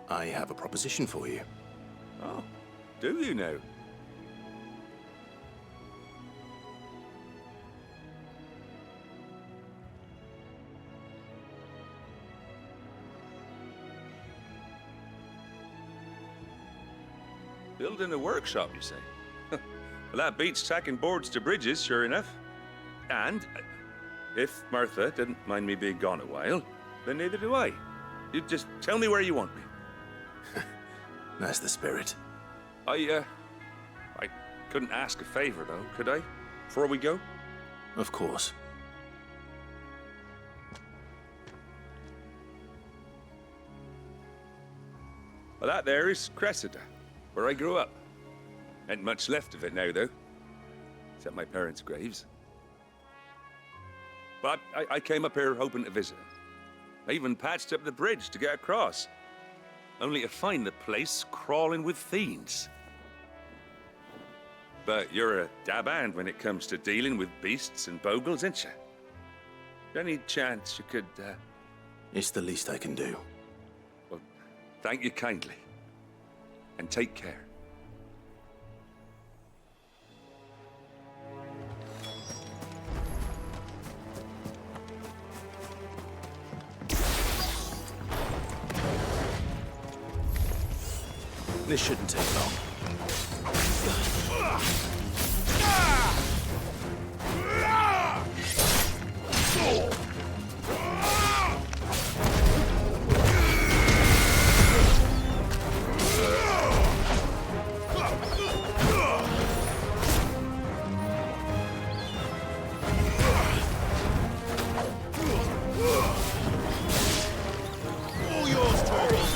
I have a proposition for you. Oh, do you now? Building a workshop, you say? Well, that beats tacking boards to bridges, sure enough. And if Martha didn't mind me being gone a while, then neither do I. You just tell me where you want me. That's the spirit. I couldn't ask a favor, though, could I? Before we go? Of course. Well, that there is Cressida, where I grew up. Ain't much left of it now, though. Except my parents' graves. But I came up here hoping to visit. I even patched up the bridge to get across. Only to find the place crawling with fiends. But you're a dab hand when it comes to dealing with beasts and bogles, ain't you? Any chance you could, It's the least I can do. Well, thank you kindly. And take care. This shouldn't take long. All yours, Torvald!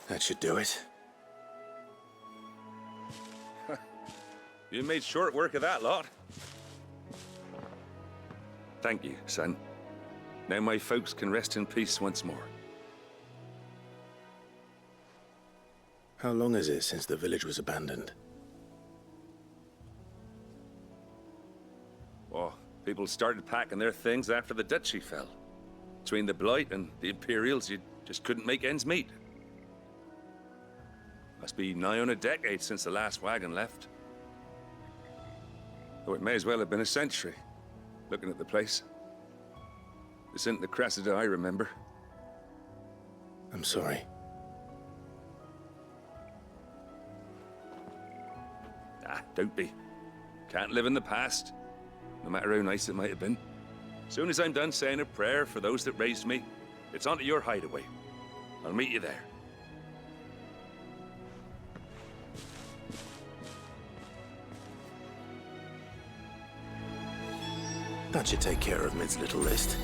That should do it. You made short work of that lot. Thank you, son. Now my folks can rest in peace once more. How long is it since the village was abandoned? Oh, people started packing their things after the duchy fell. Between the Blight and the Imperials, you just couldn't make ends meet. Must be nigh on a decade since the last wagon left. Oh, it may as well have been a century, looking at the place. This isn't the Cressida I remember. I'm sorry. Ah, don't be. Can't live in the past, no matter how nice it might have been. Soon as I'm done saying a prayer for those that raised me, it's on to your hideaway. I'll meet you there. That should take care of Mid's little list.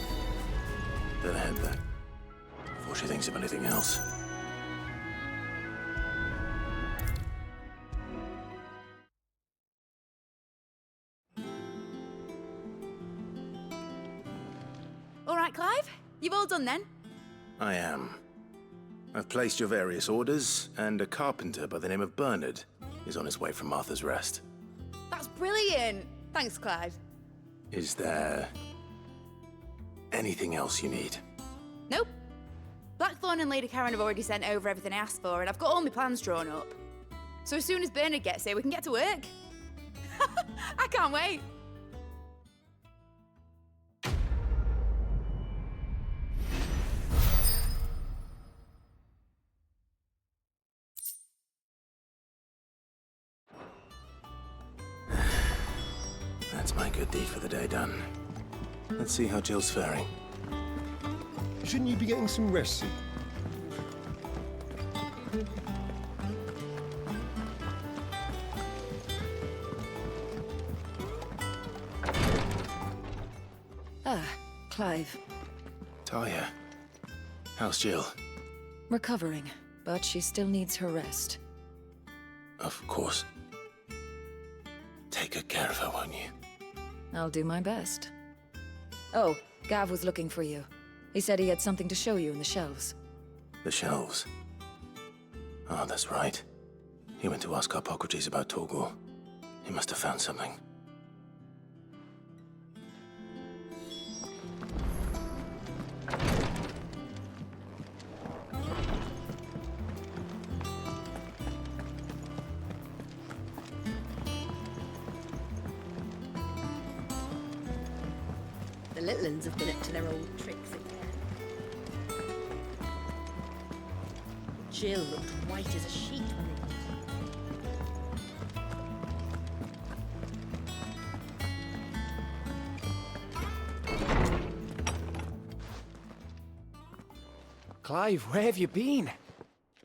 Better head back before she thinks of anything else. All right, Clive? You've all done then? I am. I've placed your various orders, and a carpenter by the name of Bernard is on his way from Arthur's Rest. That's brilliant. Thanks, Clive. Is there anything else you need? Nope. Blackthorn and Lady Karen have already sent over everything I asked for, and I've got all my plans drawn up. So as soon as Bernard gets here, we can get to work. I can't wait. That's my good deed for the day done. Let's see how Jill's faring. Shouldn't you be getting some rest soon? Ah, Clive. Talia, how's Jill? Recovering, but she still needs her rest. Of course. Take good care of her, won't you? I'll do my best. Oh, Gav was looking for you. He said he had something to show you in the shelves. The shelves? Oh, that's right. He went to ask Harpocrates about Torgal. He must have found something. The little uns have been up to their old tricks again. Jill looked white as a sheet when they Clive, where have you been?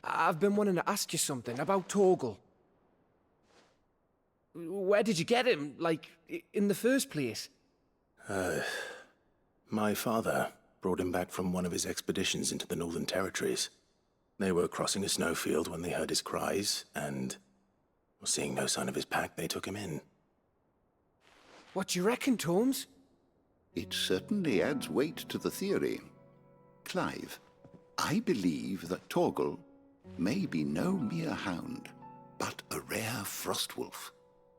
I've been wanting to ask you something about Torgal. Where did you get him, like, in the first place? My father brought him back from one of his expeditions into the Northern Territories. They were crossing a snowfield when they heard his cries, and seeing no sign of his pack, they took him in. What do you reckon, Torms? It certainly adds weight to the theory. Clive, I believe that Torgal may be no mere hound, but a rare frostwolf,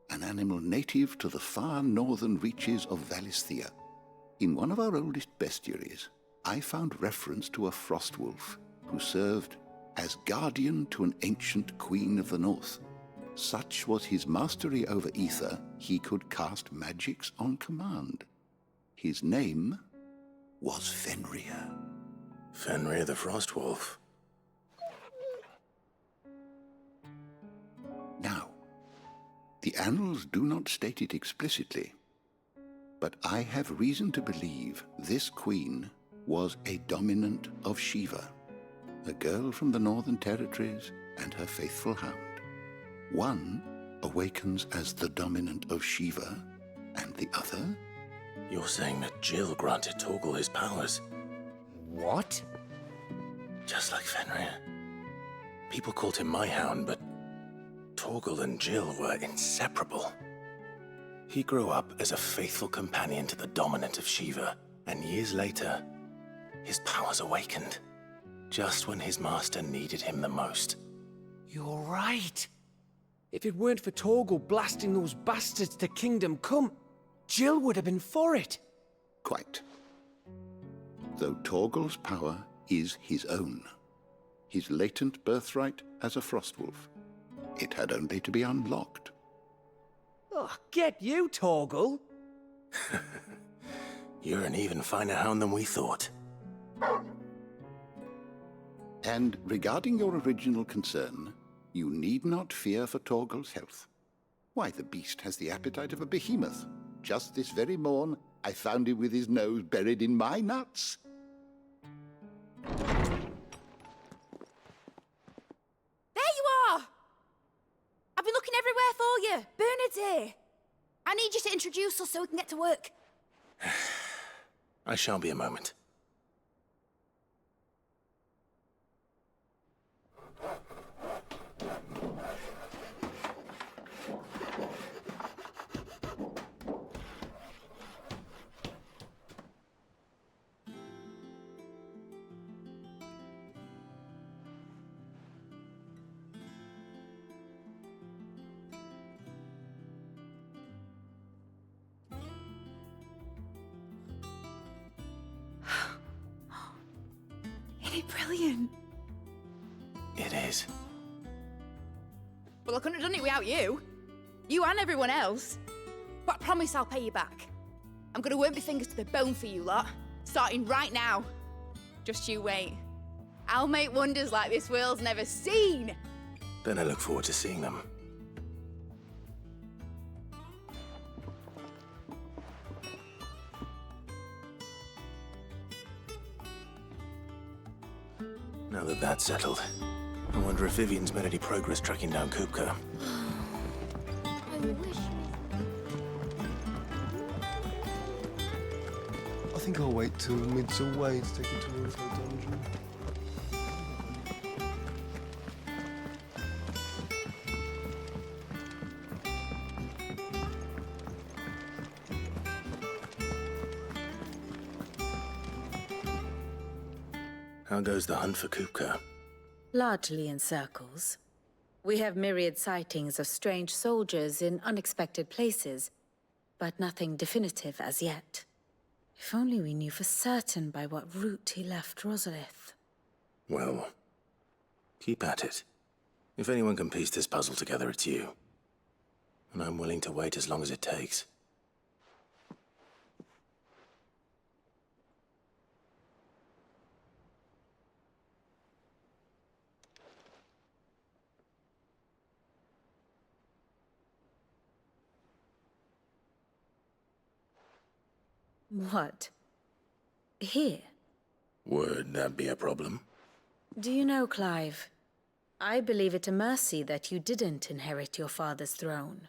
an animal native to the far northern reaches of Valisthea. In one of our oldest bestiaries, I found reference to a frostwolf who served as guardian to an ancient queen of the north. Such was his mastery over ether, he could cast magics on command. His name was Fenrir. Fenrir the Frostwolf. Now, the annals do not state it explicitly, but I have reason to believe this queen was a dominant of Shiva, a girl from the Northern Territories and her faithful hound. One awakens as the dominant of Shiva, and the other? You're saying that Jill granted Torgal his powers? What? Just like Fenrir. People called him my hound, but Torgal and Jill were inseparable. He grew up as a faithful companion to the dominant of Shiva, and years later, his powers awakened, just when his master needed him the most. You're right. If it weren't for Torgal blasting those bastards to Kingdom Come, Jill would have been for it. Quite. Though Torgal's power is his own, his latent birthright as a Frostwolf. It had only to be unlocked. Oh, get you, Torgal! You're an even finer hound than we thought. And regarding your original concern, you need not fear for Torgal's health. Why, the beast has the appetite of a behemoth. Just this very morn, I found him with his nose buried in my nuts. There you are! I've been looking everywhere for you. Bernard's here. I need you to introduce us so we can get to work. I shan't be a moment. Isn't it brilliant? It is. Well, I couldn't have done it without you. You and everyone else. But I promise I'll pay you back. I'm gonna work my fingers to the bone for you lot, starting right now. Just you wait. I'll make wonders like this world's never seen. Then I look forward to seeing them. Now that that's settled, I wonder if Vivian's made any progress tracking down Kupka. I wish. I think I'll wait till mid's away to take a tour of her dungeon. How goes the hunt for Kupka? Largely in circles. We have myriad sightings of strange soldiers in unexpected places, but nothing definitive as yet. If only we knew for certain by what route he left Rosalith. Well, keep at it. If anyone can piece this puzzle together, it's you. And I'm willing to wait as long as it takes. What? Here? Would that be a problem? Do you know, Clive? I believe it a mercy that you didn't inherit your father's throne.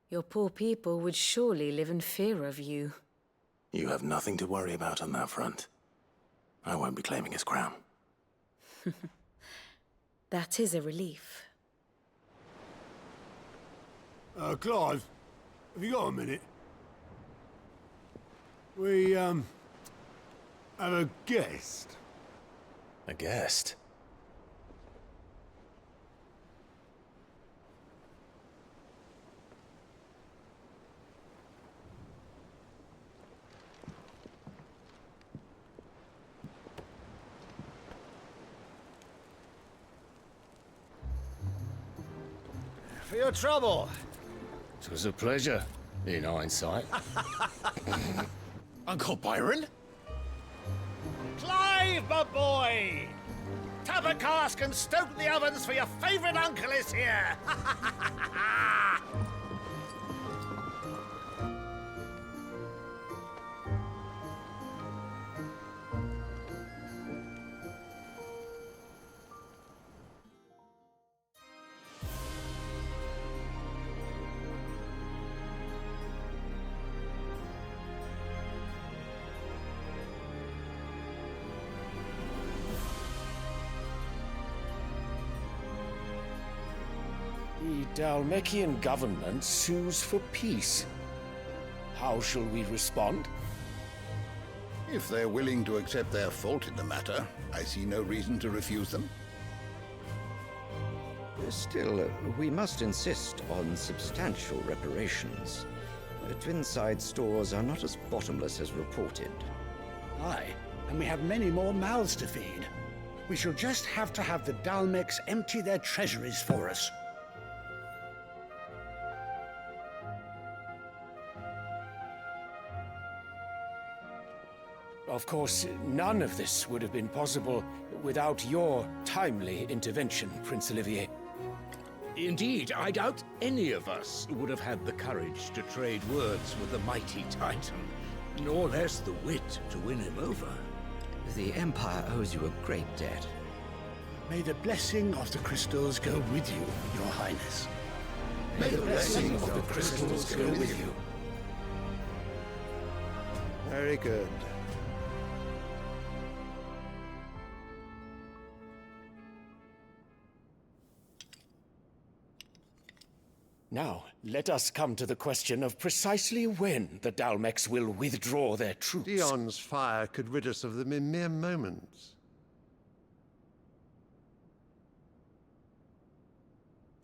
Your poor people would surely live in fear of you. You have nothing to worry about on that front. I won't be claiming his crown. That is a relief. Clive, have you got a minute? We, have a guest. A guest? For your trouble. It was a pleasure, in hindsight. Uncle Byron? Clive, my boy! Tap a cask and stoke the ovens for your favourite uncle is here! The Dalmekian government sues for peace. How shall we respond? If they're willing to accept their fault in the matter, I see no reason to refuse them. Still, we must insist on substantial reparations. Twinside stores are not as bottomless as reported. Aye, and we have many more mouths to feed. We shall just have to have the Dalmecs empty their treasuries for us. Of course, none of this would have been possible without your timely intervention, Prince Olivier. Indeed, I doubt any of us would have had the courage to trade words with the mighty Titan, nor less the wit to win him over. The Empire owes you a great debt. May the blessing of the crystals go with you, Your Highness. May the blessing of the crystals go with you. Very good. Now, let us come to the question of precisely when the Dalmecs will withdraw their troops. Dion's fire could rid us of them in mere moments.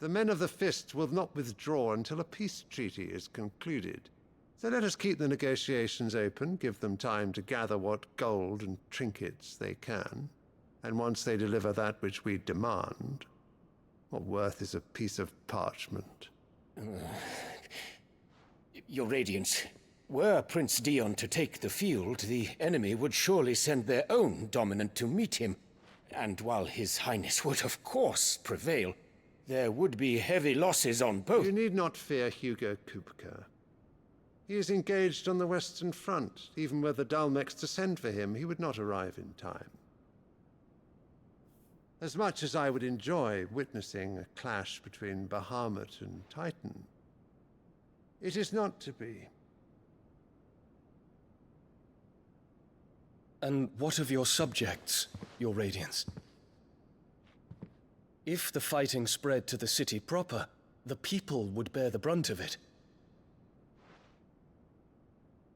The men of the Fist will not withdraw until a peace treaty is concluded. So let us keep the negotiations open, give them time to gather what gold and trinkets they can. And once they deliver that which we demand, what worth is a piece of parchment? Your Radiance, were Prince Dion to take the field, the enemy would surely send their own dominant to meet him. And while His Highness would of course prevail, there would be heavy losses on both. You need not fear Hugo Kupka. He is engaged on the Western Front. Even were the Dalmecs to send for him, he would not arrive in time. As much as I would enjoy witnessing a clash between Bahamut and Titan, it is not to be. And what of your subjects, Your Radiance? If the fighting spread to the city proper, the people would bear the brunt of it.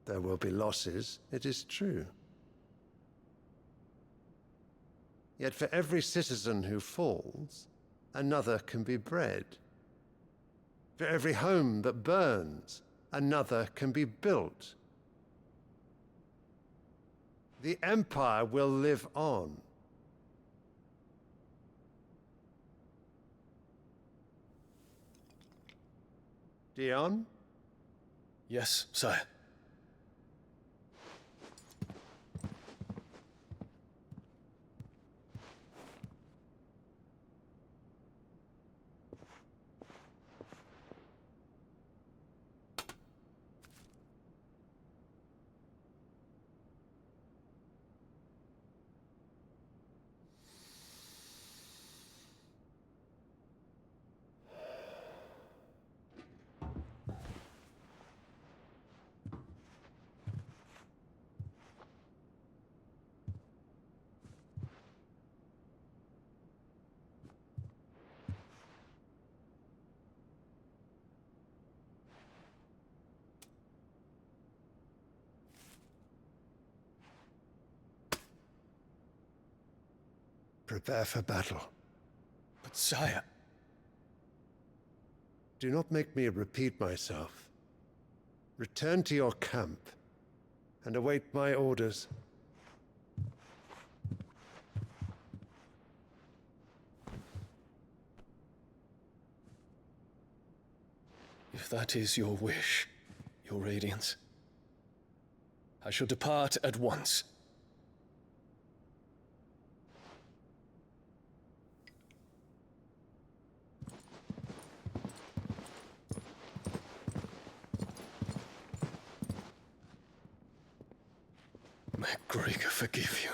There will be losses, it is true. Yet for every citizen who falls, another can be bred. For every home that burns, another can be built. The Empire will live on. Dion? Yes, sire. Prepare for battle. But sire... Do not make me repeat myself. Return to your camp and await my orders. If that is your wish, Your Radiance, I shall depart at once. May Gregor forgive you.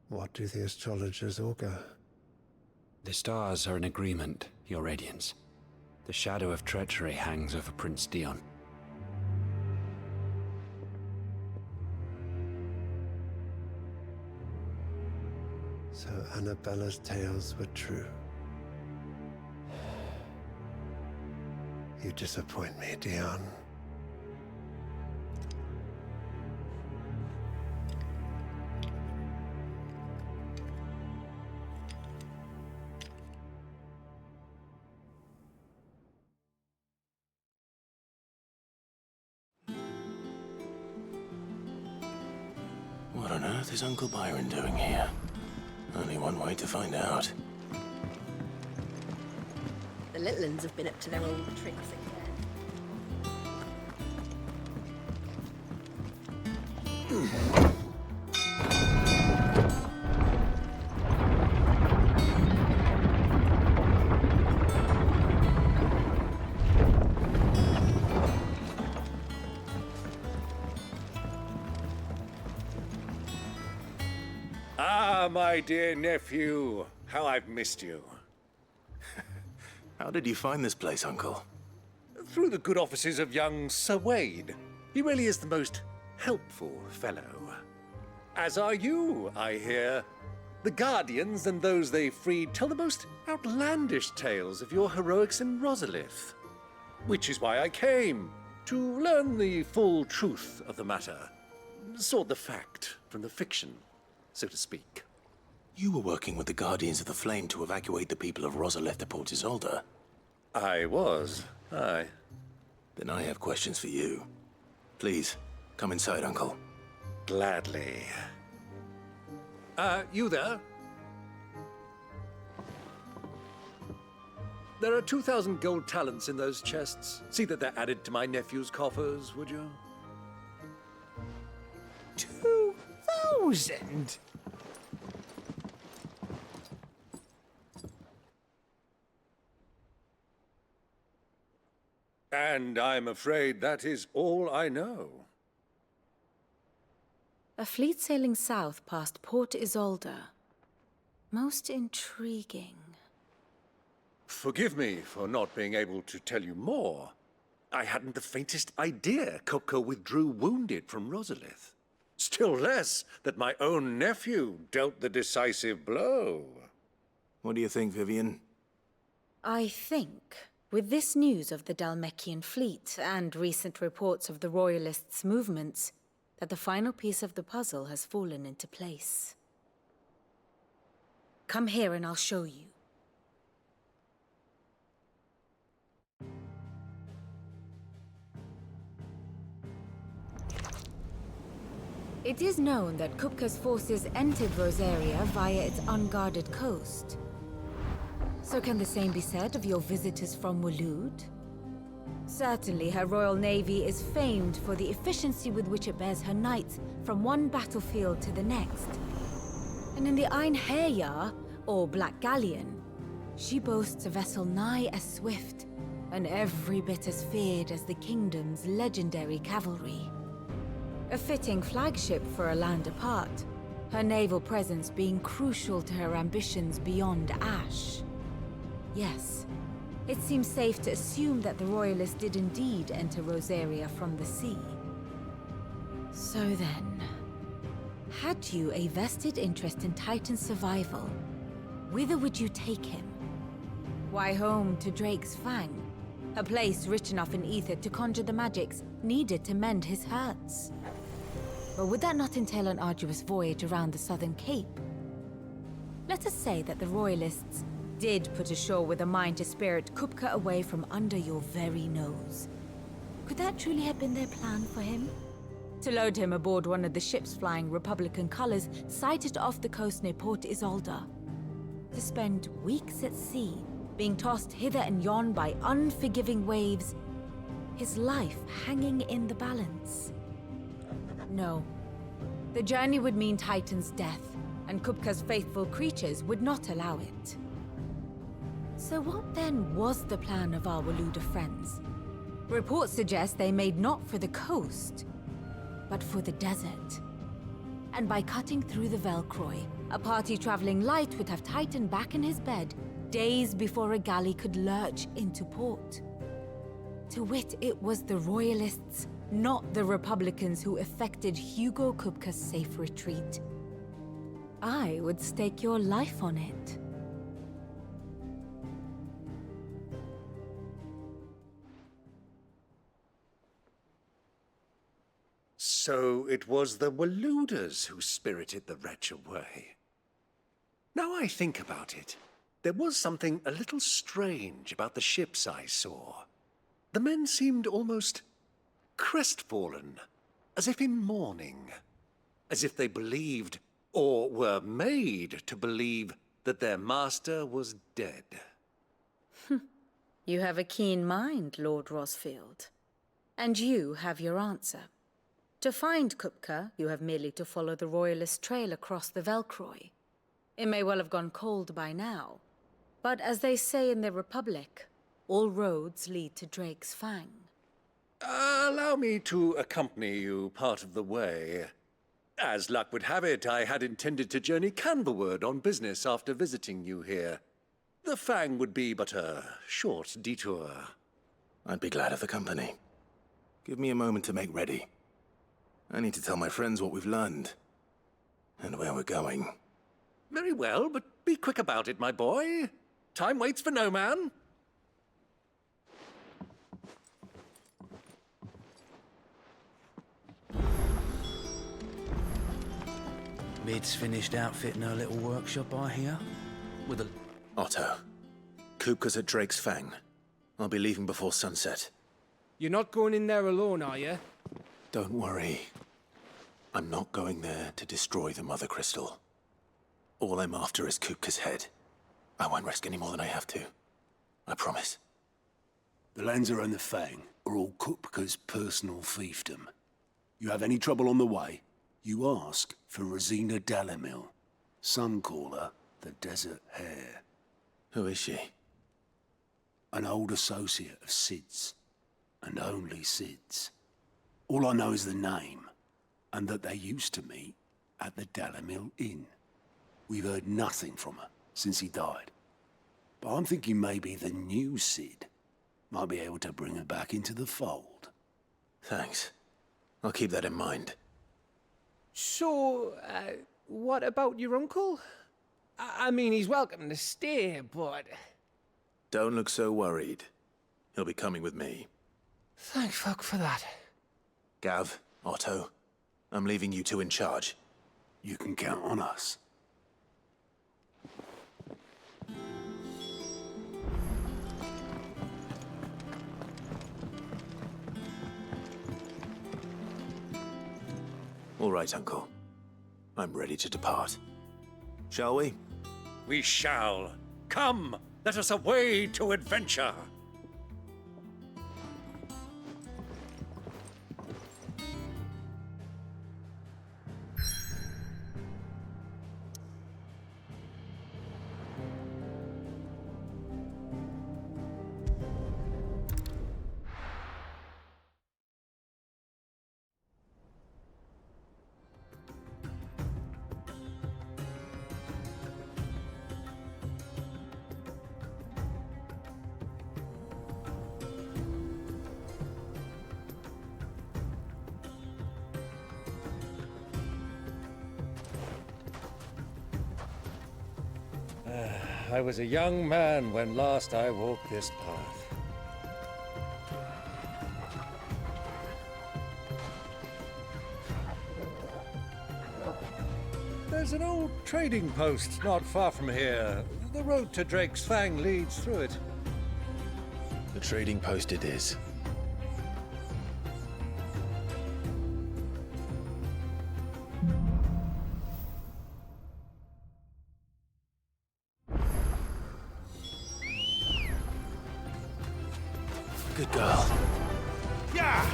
What do the astrologers augur? The stars are in agreement, Your Radiance. The shadow of treachery hangs over Prince Dion. Annabella's tales were true. You disappoint me, Dion. What on earth is Uncle Byron doing here? Only one way to find out. The little uns have been up to their old tricks again. Ah, my dear nephew, how I've missed you. How did you find this place, Uncle? Through the good offices of young Sir Wade. He really is the most helpful fellow. As are you, I hear. The Guardians and those they freed tell the most outlandish tales of your heroics in Rosalith. Which is why I came, to learn the full truth of the matter. Sort the fact from the fiction, so to speak. You were working with the Guardians of the Flame to evacuate the people of Rosalith to Port Isolde. I was, aye. Then I have questions for you. Please, come inside, Uncle. Gladly. You there? There are 2,000 gold talents in those chests. See that they're added to my nephew's coffers, would you? 2,000? And I'm afraid that is all I know. A fleet sailing south past Port Isolde. Most intriguing. Forgive me for not being able to tell you more. I hadn't the faintest idea Kupka withdrew wounded from Rosalith. Still less that my own nephew dealt the decisive blow. What do you think, Vivian? I think, with this news of the Dhalmekian fleet and recent reports of the Royalists' movements, that the final piece of the puzzle has fallen into place. Come here and I'll show you. It is known that Kupka's forces entered Rosaria via its unguarded coast. So can the same be said of your visitors from Waloed? Certainly, her Royal Navy is famed for the efficiency with which it bears her knights from one battlefield to the next. And in the Einherjar, or Black Galleon, she boasts a vessel nigh as swift and every bit as feared as the kingdom's legendary cavalry. A fitting flagship for a land apart, her naval presence being crucial to her ambitions beyond Ash. Yes, it seems safe to assume that the Royalists did indeed enter Rosaria from the sea. So then, had you a vested interest in Titan's survival, whither would you take him? Why, home to Drake's Fang, a place rich enough in ether to conjure the magics needed to mend his hurts. But would that not entail an arduous voyage around the southern cape? Let us say that the Royalists did put ashore with a mind to spirit Kupka away from under your very nose. Could that truly have been their plan for him? To load him aboard one of the ships flying Republican colors sighted off the coast near Port Isolde. To spend weeks at sea, being tossed hither and yon by unforgiving waves, his life hanging in the balance. No. The journey would mean Titan's death, and Kupka's faithful creatures would not allow it. So what then was the plan of our Waloed friends? Reports suggest they made not for the coast, but for the desert. And by cutting through the Velcroy, a party traveling light would have Titan back in his bed days before a galley could lurch into port. To wit, it was the Royalists, not the Republicans, who effected Hugo Kupka's safe retreat. I would stake your life on it. So it was the Waluders who spirited the wretch away. Now I think about it, there was something a little strange about the ships I saw. The men seemed almost crestfallen, as if in mourning, as if they believed, or were made to believe, that their master was dead. You have a keen mind, Lord Rosfield. And you have your answer. To find Kupka, you have merely to follow the Royalist trail across the Velcroy. It may well have gone cold by now, but as they say in the Republic, all roads lead to Drake's Fang. Allow me to accompany you part of the way. As luck would have it, I had intended to journey Canverward on business after visiting you here. The Fang would be but a short detour. I'd be glad of the company. Give me a moment to make ready. I need to tell my friends what we've learned, and where we're going. Very well, but be quick about it, my boy. Time waits for no man. Mid's finished outfitting her little workshop, I hear. With a... Otto, Kupka's at Drake's Fang. I'll be leaving before sunset. You're not going in there alone, are you? Don't worry. I'm not going there to destroy the Mother Crystal. All I'm after is Kupka's head. I won't risk any more than I have to. I promise. The Lancer and the Fang are all Kupka's personal fiefdom. You have any trouble on the way, you ask for Rosina Dalamil. Some call her the Desert Hare. Who is she? An old associate of Sid's, and only Sid's. All I know is the name, and that they used to meet at the Dalamil Inn. We've heard nothing from her since he died. But I'm thinking maybe the new Sid might be able to bring her back into the fold. Thanks. I'll keep that in mind. So, what about your uncle? I mean, he's welcome to stay, but... Don't look so worried. He'll be coming with me. Thank fuck for that. Gav, Otto, I'm leaving you two in charge. You can count on us. All right, Uncle. I'm ready to depart. Shall we? We shall. Come, let us away to adventure. I was a young man when last I walked this path. There's an old trading post not far from here. The road to Drake's Fang leads through it. The trading post it is. Good girl. Yeah!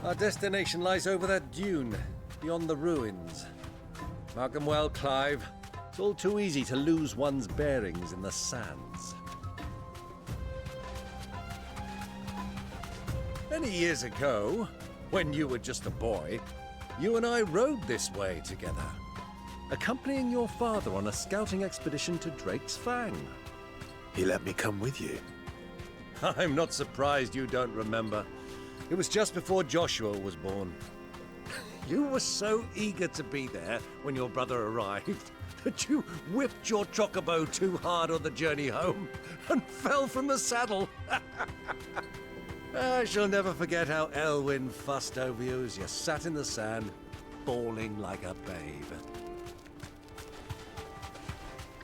Our destination lies over that dune, beyond the ruins. Mark them well, Clive. It's all too easy to lose one's bearings in the sands. Many years ago, when you were just a boy, you and I rode this way together, accompanying your father on a scouting expedition to Drake's Fang. He let me come with you. I'm not surprised you don't remember. It was just before Joshua was born. You were so eager to be there when your brother arrived that you whipped your chocobo too hard on the journey home and fell from the saddle. I shall never forget how Elwyn fussed over you as you sat in the sand, bawling like a babe.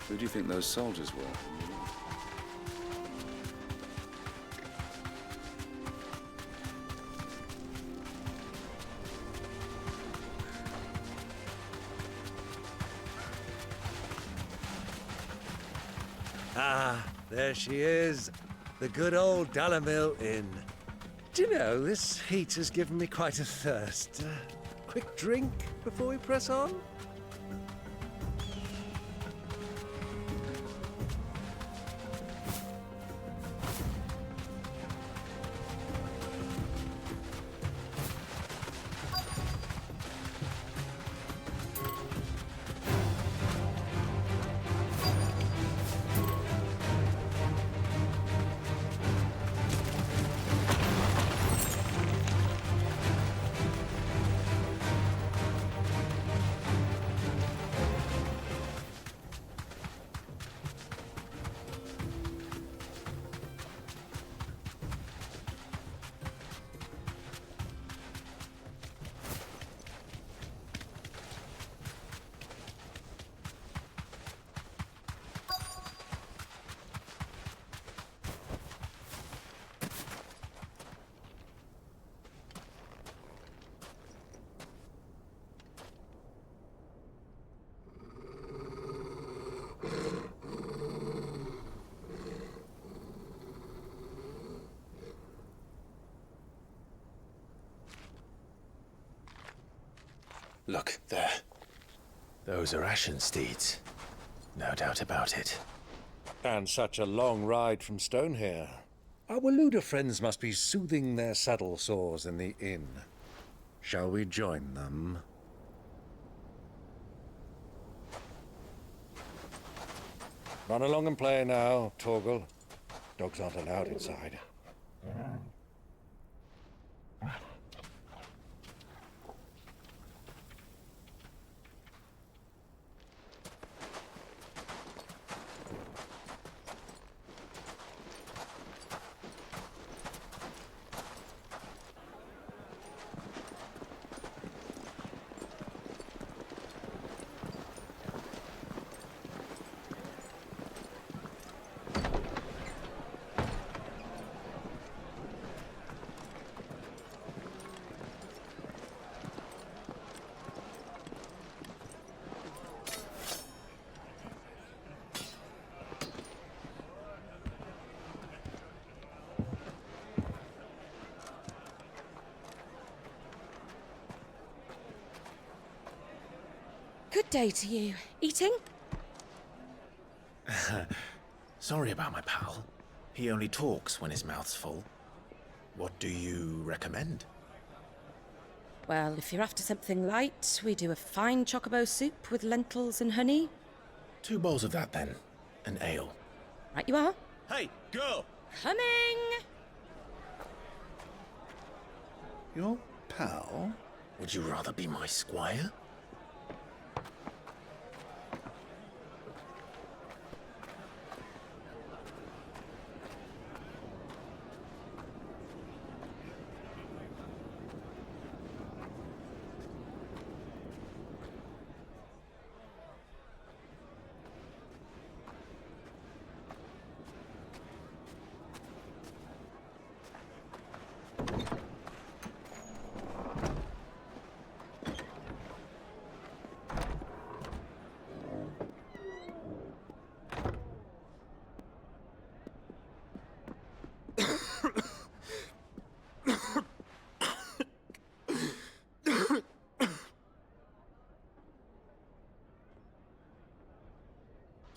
Who do you think those soldiers were? Ah, there she is. The good old Dalamil Inn. Do you know, this heat has given me quite a thirst. Quick drink before we press on? Look, there. Those are ashen steeds. No doubt about it. And such a long ride from Stonehair. Our Luda friends must be soothing their saddle sores in the inn. Shall we join them? Run along and play now, Torgal. Dogs aren't allowed inside. Good day to you. Eating? Sorry about my pal. He only talks when his mouth's full. What do you recommend? Well, if you're after something light, we do a fine chocobo soup with lentils and honey. 2 bowls of that, then. An ale. Right you are. Hey, girl! Coming! Your pal? Would you rather be my squire?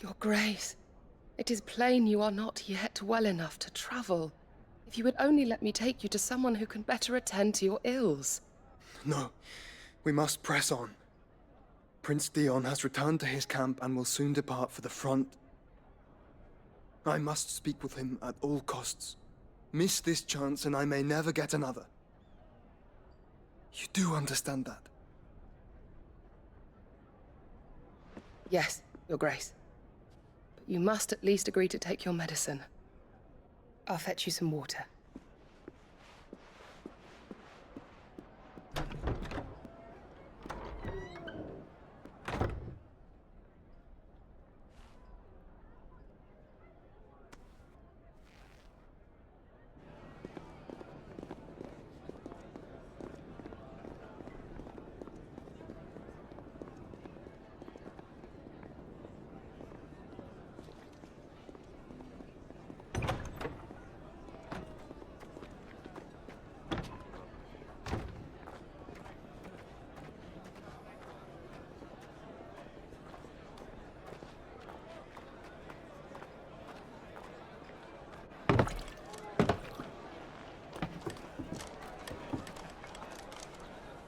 Your Grace, it is plain you are not yet well enough to travel. If you would only let me take you to someone who can better attend to your ills. No, we must press on. Prince Dion has returned to his camp and will soon depart for the front. I must speak with him at all costs. Miss this chance and I may never get another. You do understand that? Yes, Your Grace. But you must at least agree to take your medicine. I'll fetch you some water.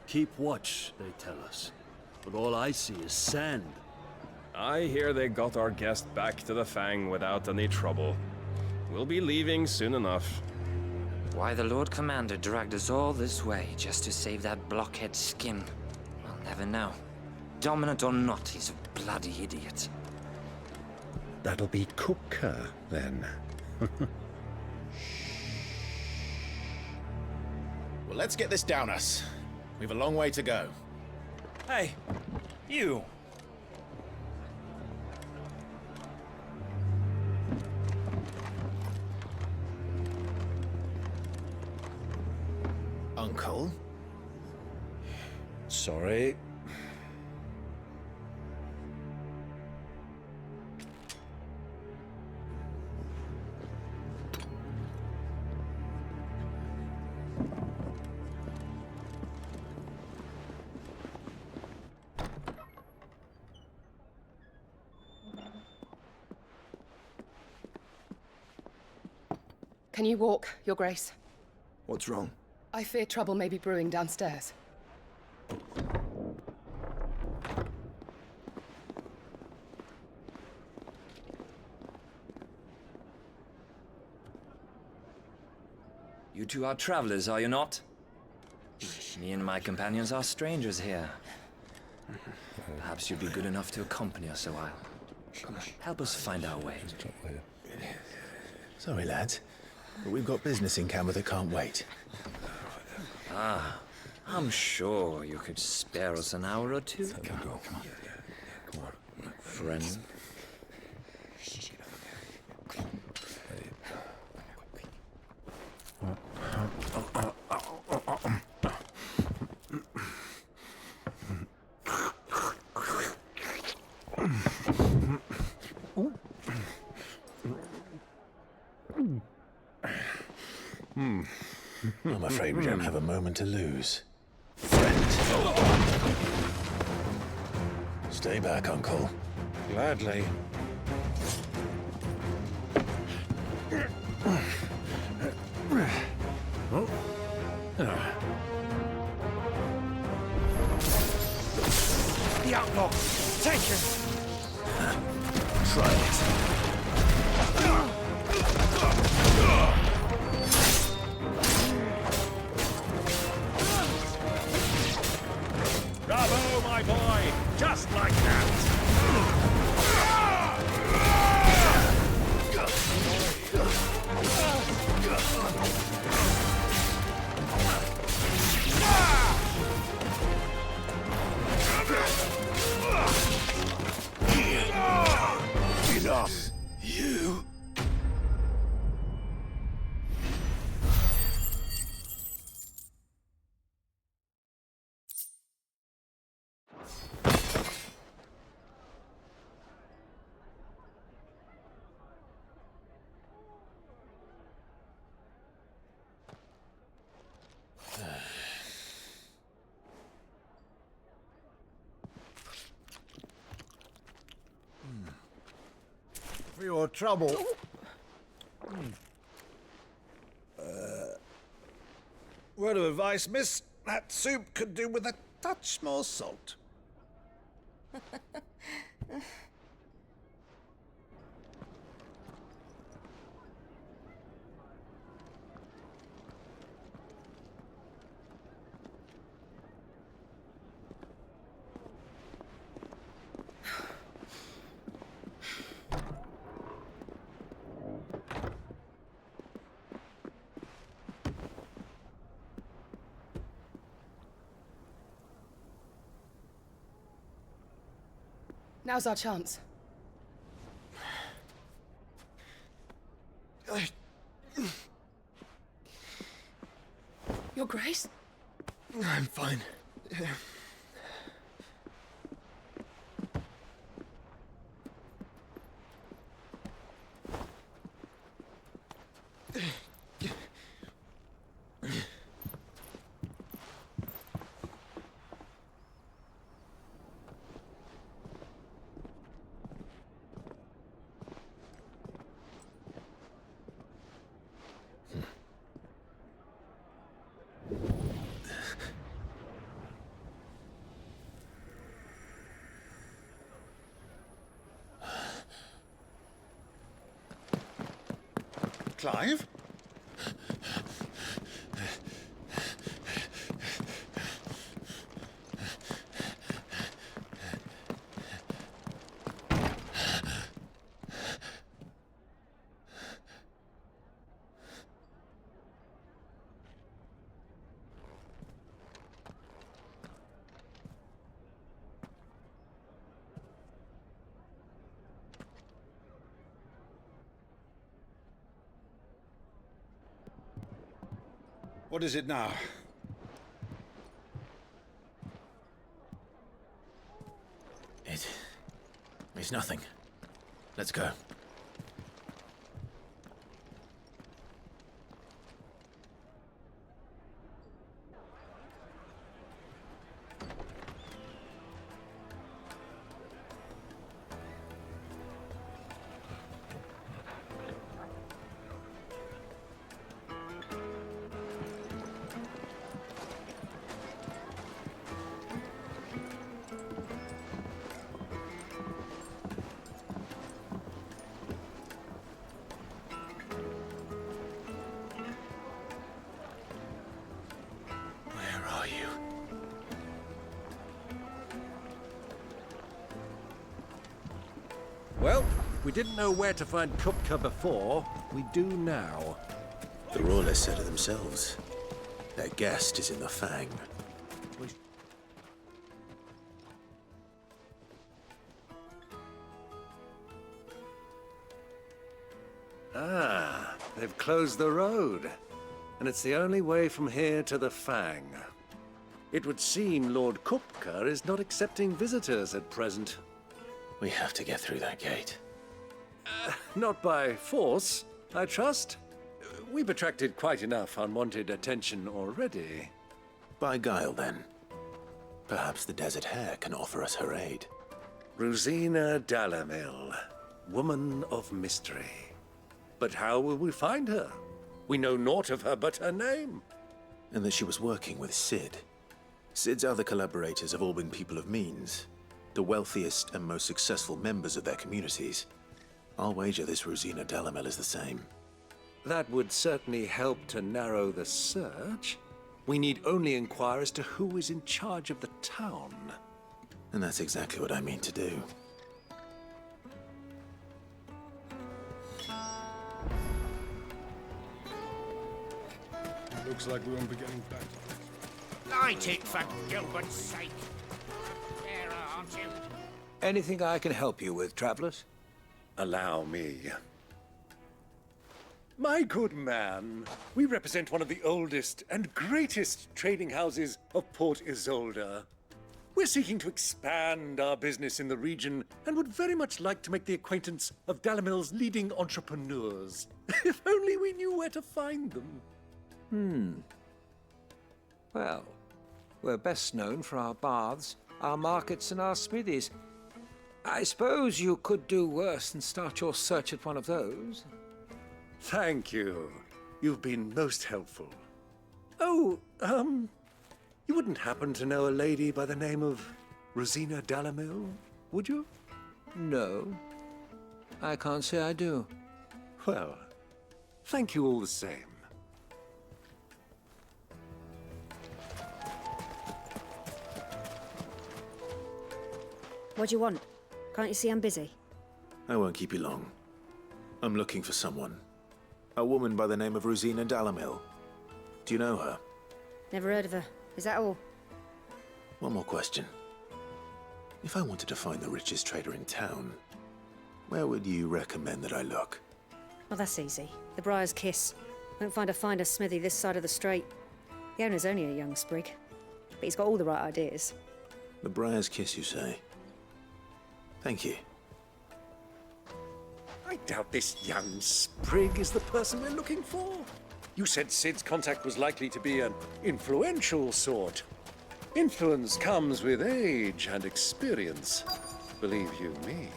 Keep watch, they tell us. But all I see is sand. I hear they got our guest back to the Fang without any trouble. We'll be leaving soon enough. Why the Lord Commander dragged us all this way just to save that blockhead's skin, I'll never know. Dominant or not, he's a bloody idiot. That'll be Kupka, then. Well, let's get this down us. We've a long way to go. Hey, you! Uncle? Sorry. Can you walk, Your Grace? What's wrong? I fear trouble may be brewing downstairs. You two are travelers, are you not? Me and my companions are strangers here. Perhaps you'd be good enough to accompany us a while. Help us find our way. Sorry, lads, but we've got business in camera that can't wait. Ah, I'm sure you could spare us an hour or two. Come on. Friend. I'm afraid we don't have a moment to lose. Friend. Stay back, Uncle. Gladly. The outlaw! Take him! Try it. Bravo, my boy! Just like that! Enough. You? For your trouble. Word of advice, miss. That soup could do with a touch more salt. Now's our chance. Your Grace? I'm fine. Clive? What is it now? It's nothing. Let's go. Well, we didn't know where to find Kupka before. We do now. The Rawlers said it themselves. Their guest is in the Fang. Ah, they've closed the road. And it's the only way from here to the Fang. It would seem Lord Kupka is not accepting visitors at present. We have to get through that gate. Not by force, I trust. We've attracted quite enough unwanted attention already. By guile, then. Perhaps the Desert Hare can offer us her aid. Rosina Dalamil, woman of mystery. But how will we find her? We know naught of her but her name. And that she was working with Sid. Sid's other collaborators have all been people of means. The wealthiest and most successful members of their communities. I'll wager this Rosina Dalamel is the same. That would certainly help to narrow the search. We need only inquire as to who is in charge of the town. And that's exactly what I mean to do. Looks like we won't be getting back. Light it, for Gilbert's sake. There, aren't you? Anything I can help you with, travelers? Allow me. My good man, we represent one of the oldest and greatest trading houses of Port Isolde. We're seeking to expand our business in the region and would very much like to make the acquaintance of Dalamil's leading entrepreneurs. If only we knew where to find them. Well, we're best known for our baths, our markets, and our smithies. I suppose you could do worse than start your search at one of those. Thank you. You've been most helpful. Oh, you wouldn't happen to know a lady by the name of Rosina Dalamil, would you? No, I can't say I do. Well, thank you all the same. What do you want? Can't you see I'm busy? I won't keep you long. I'm looking for someone. A woman by the name of Rosina Dalamil. Do you know her? Never heard of her. Is that all? One more question. If I wanted to find the richest trader in town, where would you recommend that I look? Well, that's easy. The Briar's Kiss. Won't find a finer smithy this side of the strait. The owner's only a young sprig, but he's got all the right ideas. The Briar's Kiss, you say? Thank you. I doubt this young sprig is the person we're looking for. You said Sid's contact was likely to be an influential sort. Influence comes with age and experience, believe you me.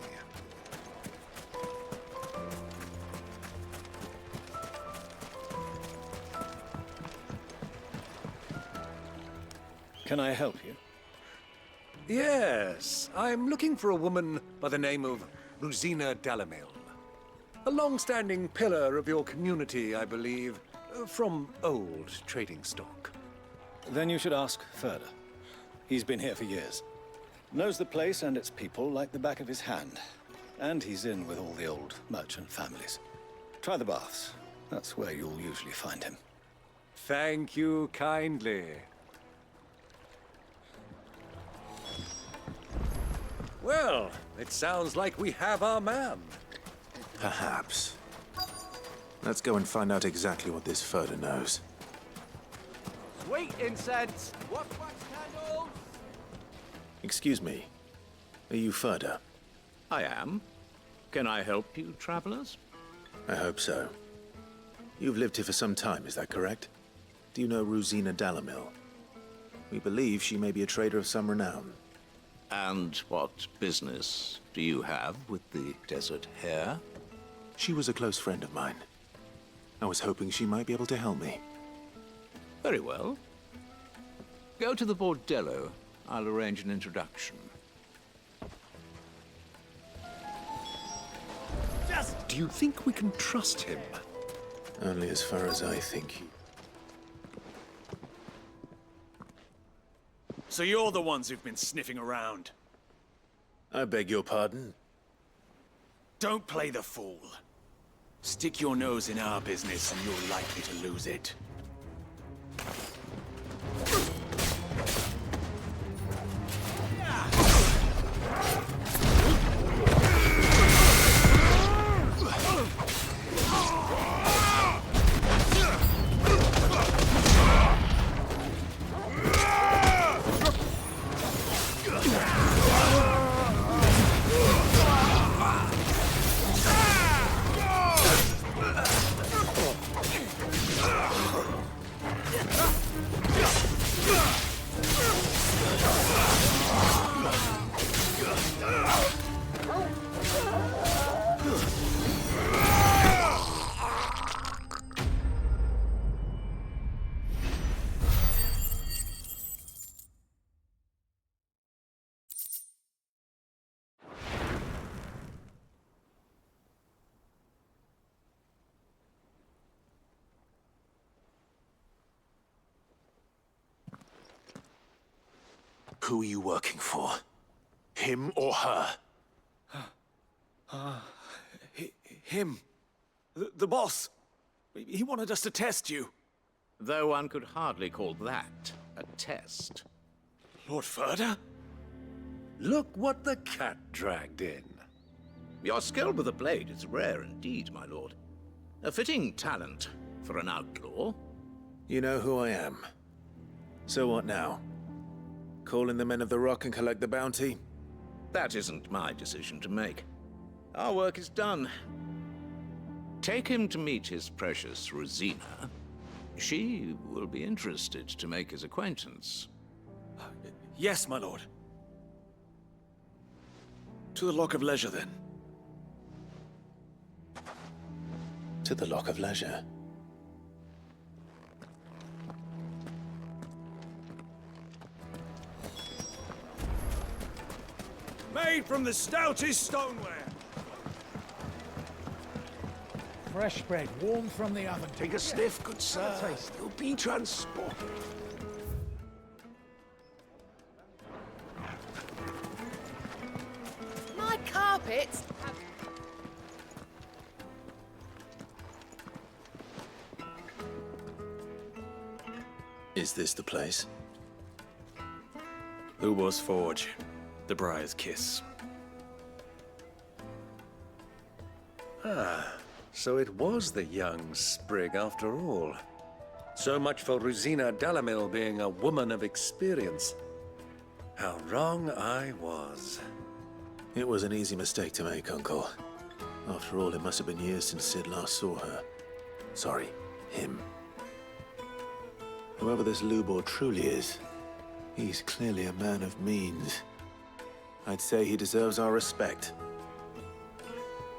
Can I help you? Yes, I'm looking for a woman by the name of Rosina Dalamil. A long-standing pillar of your community, I believe, from old trading stock. Then you should ask Furder. He's been here for years. Knows the place and its people like the back of his hand. And he's in with all the old merchant families. Try the baths. That's where you'll usually find him. Thank you kindly. Well, it sounds like we have our man. Perhaps. Let's go and find out exactly what this Furder knows. Sweet incense! What wax candles? Excuse me. Are you Furder? I am. Can I help you, travelers? I hope so. You've lived here for some time, is that correct? Do you know Rosina Dalamil? We believe she may be a trader of some renown. And what business do you have with the desert hare? She was a close friend of mine. I was hoping she might be able to help me. Very well. Go to the bordello. I'll arrange an introduction. Do you think we can trust him? Only as far as I think. So you're the ones who've been sniffing around. I beg your pardon? Don't play the fool. Stick your nose in our business and you're likely to lose it. Who are you working for? Him or her? Him. The boss. He wanted us to test you. Though one could hardly call that a test. Lord Furder? Look what the cat dragged in. Your skill with the blade is rare indeed, my lord. A fitting talent for an outlaw. You know who I am. So what now? Call in the Men of the Rock and collect the bounty? That isn't my decision to make. Our work is done. Take him to meet his precious Rosina. She will be interested to make his acquaintance. Yes, my lord. To the Lock of Leisure, then. To the Lock of Leisure. Made from the stoutest stoneware. Fresh bread, warm from the oven. Take a sniff, good sir. You'll be transported. My carpets! Is this the place? Who was Forge? the Briar's Kiss. Ah, so it was the young sprig after all. So much for Rosina Dalamil being a woman of experience. How wrong I was. It was an easy mistake to make, Uncle. After all, it must have been years since Sid last saw her. Sorry, him. Whoever this Lubor truly is, he's clearly a man of means. I'd say he deserves our respect.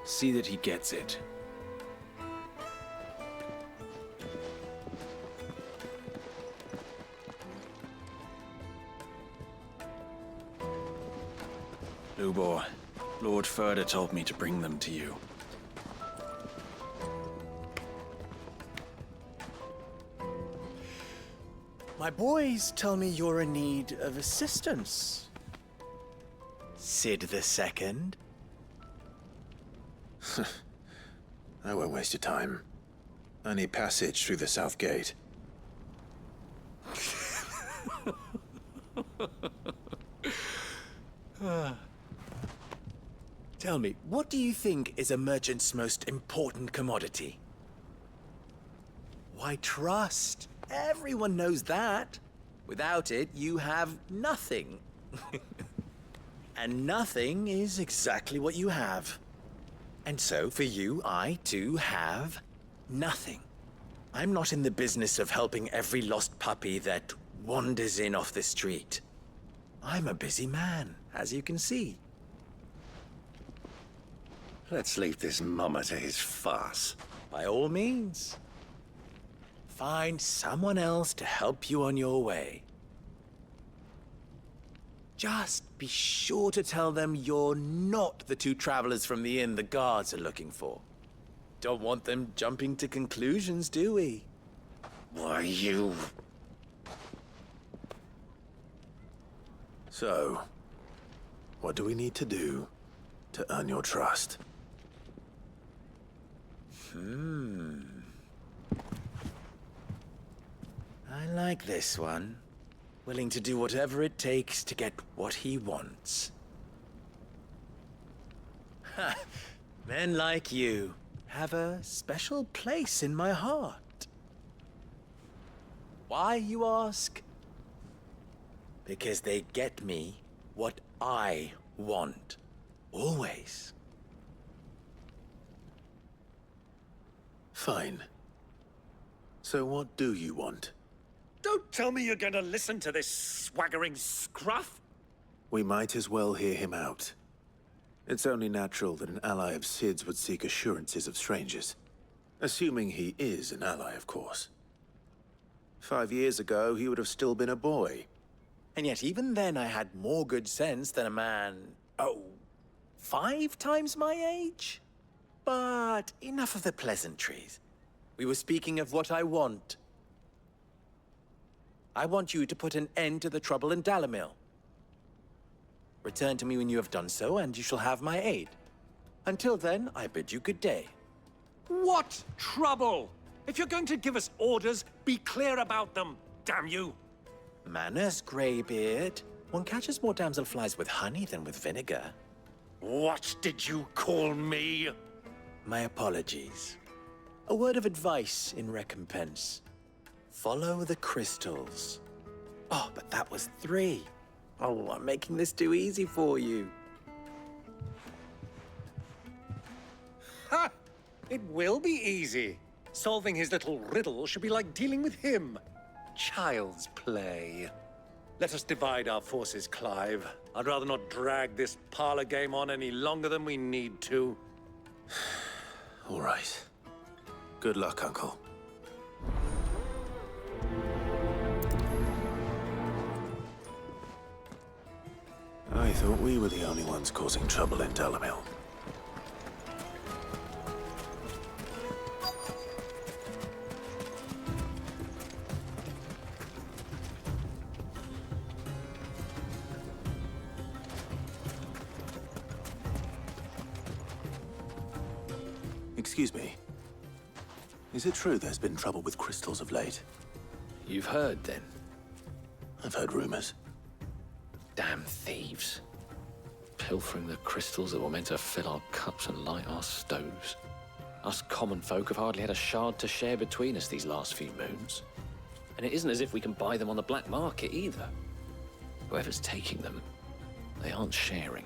See that he gets it. Lubor, Lord Furder told me to bring them to you. My boys tell me you're in need of assistance. Sid the Second. I won't waste your time. I need passage through the south gate. Tell me, what do you think is a merchant's most important commodity? Why, trust. Everyone knows that. Without it, you have nothing. And nothing is exactly what you have. And so, for you, I, too, have nothing. I'm not in the business of helping every lost puppy that wanders in off the street. I'm a busy man, as you can see. Let's leave this mummer to his farce. By all means. Find someone else to help you on your way. Just be sure to tell them you're not the two travelers from the inn the guards are looking for. Don't want them jumping to conclusions, do we? Why, you... So, what do we need to do to earn your trust? I like this one. Willing to do whatever it takes to get what he wants. Ha! Men like you have a special place in my heart. Why, you ask? Because they get me what I want. Always. Fine. So what do you want? Don't tell me you're going to listen to this swaggering scruff! We might as well hear him out. It's only natural that an ally of Sid's would seek assurances of strangers. Assuming he is an ally, of course. 5 years ago, he would have still been a boy. And yet even then I had more good sense than a man, 5 times my age? But enough of the pleasantries. We were speaking of what I want. I want you to put an end to the trouble in Dalamil. Return to me when you have done so, and you shall have my aid. Until then, I bid you good day. What trouble? If you're going to give us orders, be clear about them, damn you! Manners, Greybeard. One catches more damselflies with honey than with vinegar. What did you call me? My apologies. A word of advice in recompense. Follow the crystals. Oh, but that was 3. Oh, I'm making this too easy for you. Ha! It will be easy. Solving his little riddle should be like dealing with him. Child's play. Let us divide our forces, Clive. I'd rather not drag this parlor game on any longer than we need to. All right. Good luck, Uncle. I thought we were the only ones causing trouble in Dalamil. Excuse me. Is it true there's been trouble with crystals of late? You've heard, then? I've heard rumors. Damn thieves. pilfering the crystals that were meant to fill our cups and light our stoves. Us common folk have hardly had a shard to share between us these last few moons. And it isn't as if we can buy them on the black market either. Whoever's taking them, they aren't sharing.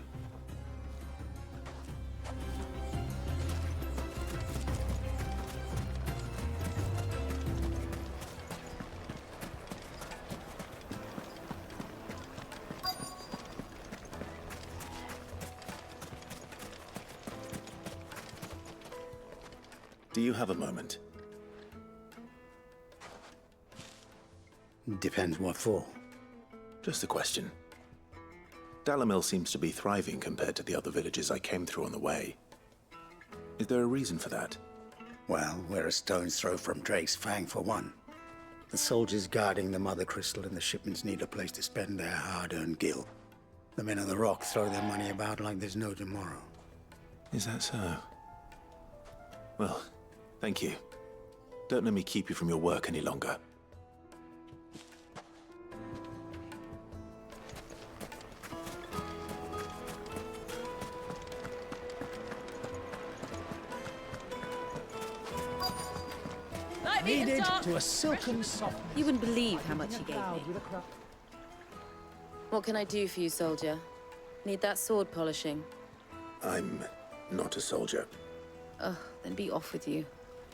Do you have a moment? Depends what for. Just a question. Dalamil seems to be thriving compared to the other villages I came through on the way. Is there a reason for that? Well, we're a stone's throw from Drake's Fang for one. The soldiers guarding the Mother Crystal and the shipments need a place to spend their hard-earned gil. The men of the Rock throw their money about like there's no tomorrow. Is that so? Well, thank you. Don't let me keep you from your work any longer. Needed to a silken soft. You wouldn't believe how much he gave me. What can I do for you, soldier? Need that sword polishing? I'm not a soldier. Ugh, then be off with you.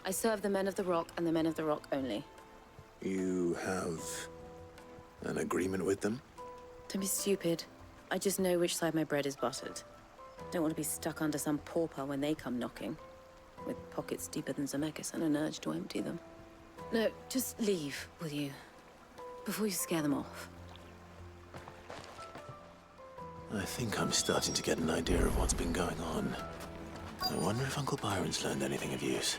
I serve the men of the Rock and the men of the Rock only. You have an agreement with them? Don't be stupid. I just know which side my bread is buttered. Don't want to be stuck under some pauper when they come knocking, with pockets deeper than Zemeckis and an urge to empty them. No, just leave, will you? Before you scare them off. I think I'm starting to get an idea of what's been going on. I wonder if Uncle Byron's learned anything of use.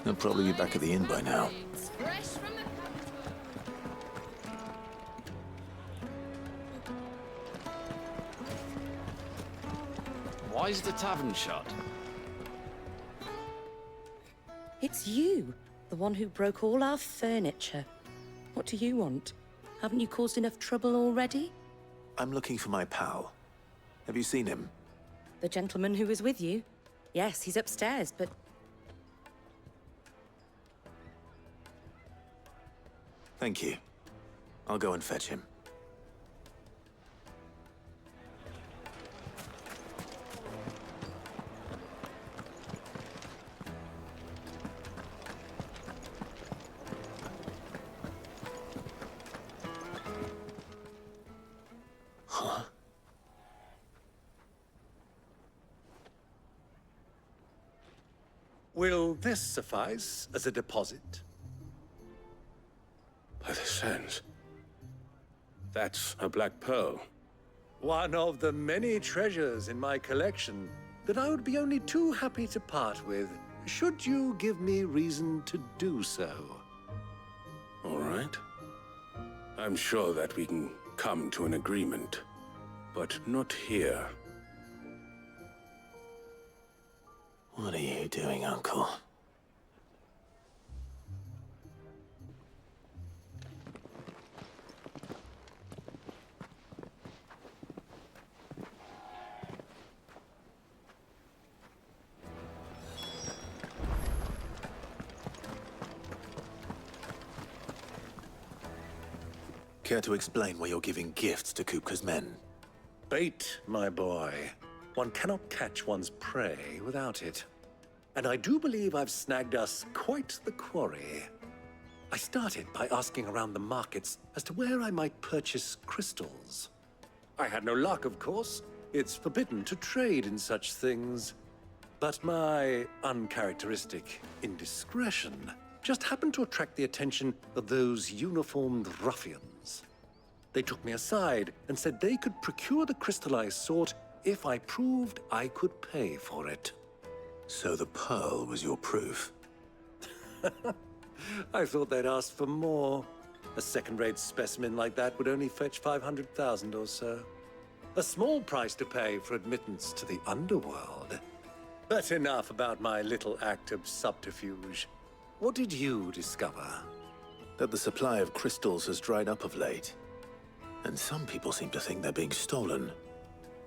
He'll probably be back at the inn by now. Why is the tavern shut? It's you, the one who broke all our furniture. What do you want? Haven't you caused enough trouble already? I'm looking for my pal. Have you seen him? The gentleman who was with you? Yes, he's upstairs, but... Thank you. I'll go and fetch him. Huh? Will this suffice as a deposit? By the sands. That's a black pearl. One of the many treasures in my collection that I would be only too happy to part with, should you give me reason to do so. All right. I'm sure that we can come to an agreement, but not here. What are you doing, Uncle? Care to explain why you're giving gifts to Kupka's men? Bait, my boy. One cannot catch one's prey without it. And I do believe I've snagged us quite the quarry. I started by asking around the markets as to where I might purchase crystals. I had no luck, of course. It's forbidden to trade in such things. But my uncharacteristic indiscretion just happened to attract the attention of those uniformed ruffians. They took me aside and said they could procure the crystal I sought if I proved I could pay for it. So the pearl was your proof? I thought they'd asked for more. A second-rate specimen like that would only fetch 500,000 or so. A small price to pay for admittance to the underworld. But enough about my little act of subterfuge. What did you discover? That the supply of crystals has dried up of late. And some people seem to think they're being stolen.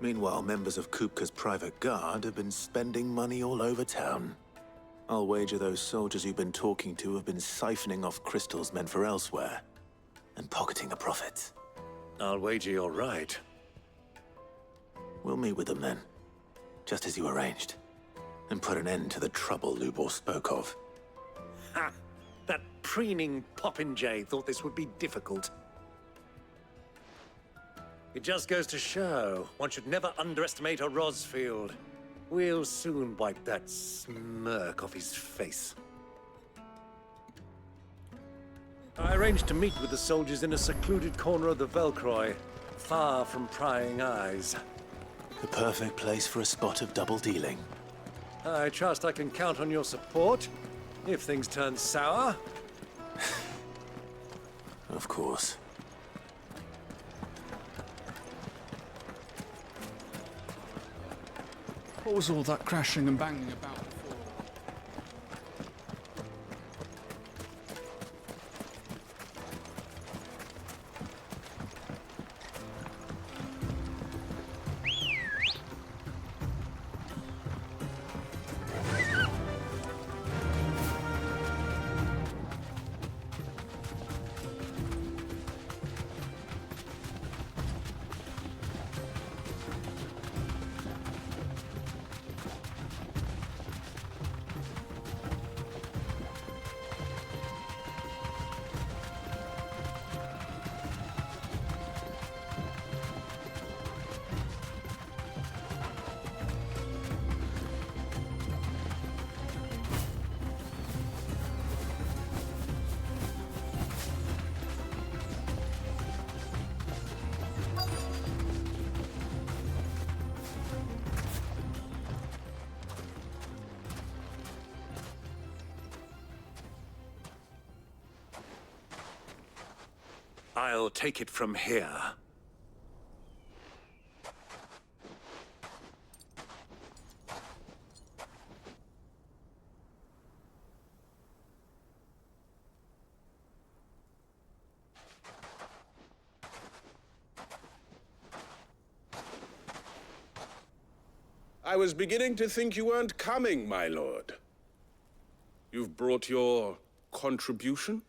Meanwhile, members of Kupka's private guard have been spending money all over town. I'll wager those soldiers you've been talking to have been siphoning off crystals meant for elsewhere, and pocketing the profits. I'll wager you're right. We'll meet with them then, just as you arranged, and put an end to the trouble Lubor spoke of. Ha! That preening popinjay thought this would be difficult. It just goes to show, one should never underestimate a Rosfield. We'll soon wipe that smirk off his face. I arranged to meet with the soldiers in a secluded corner of the Velcroy, far from prying eyes. The perfect place for a spot of double dealing. I trust I can count on your support, if things turn sour. Of course. What was all that crashing and banging about before? I'll take it from here. I was beginning to think you weren't coming, my lord. You've brought your contribution?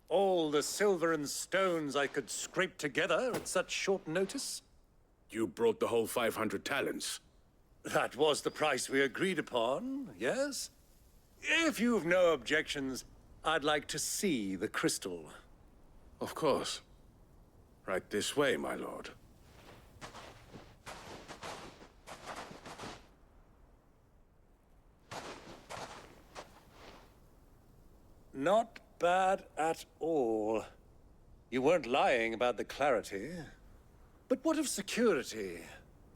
All the silver and stones I could scrape together at such short notice? You brought the whole 500 talents. That was the price we agreed upon, yes? If you've no objections, I'd like to see the crystal. Of course. Right this way, my lord. Not bad at all. You weren't lying about the clarity. But what of security?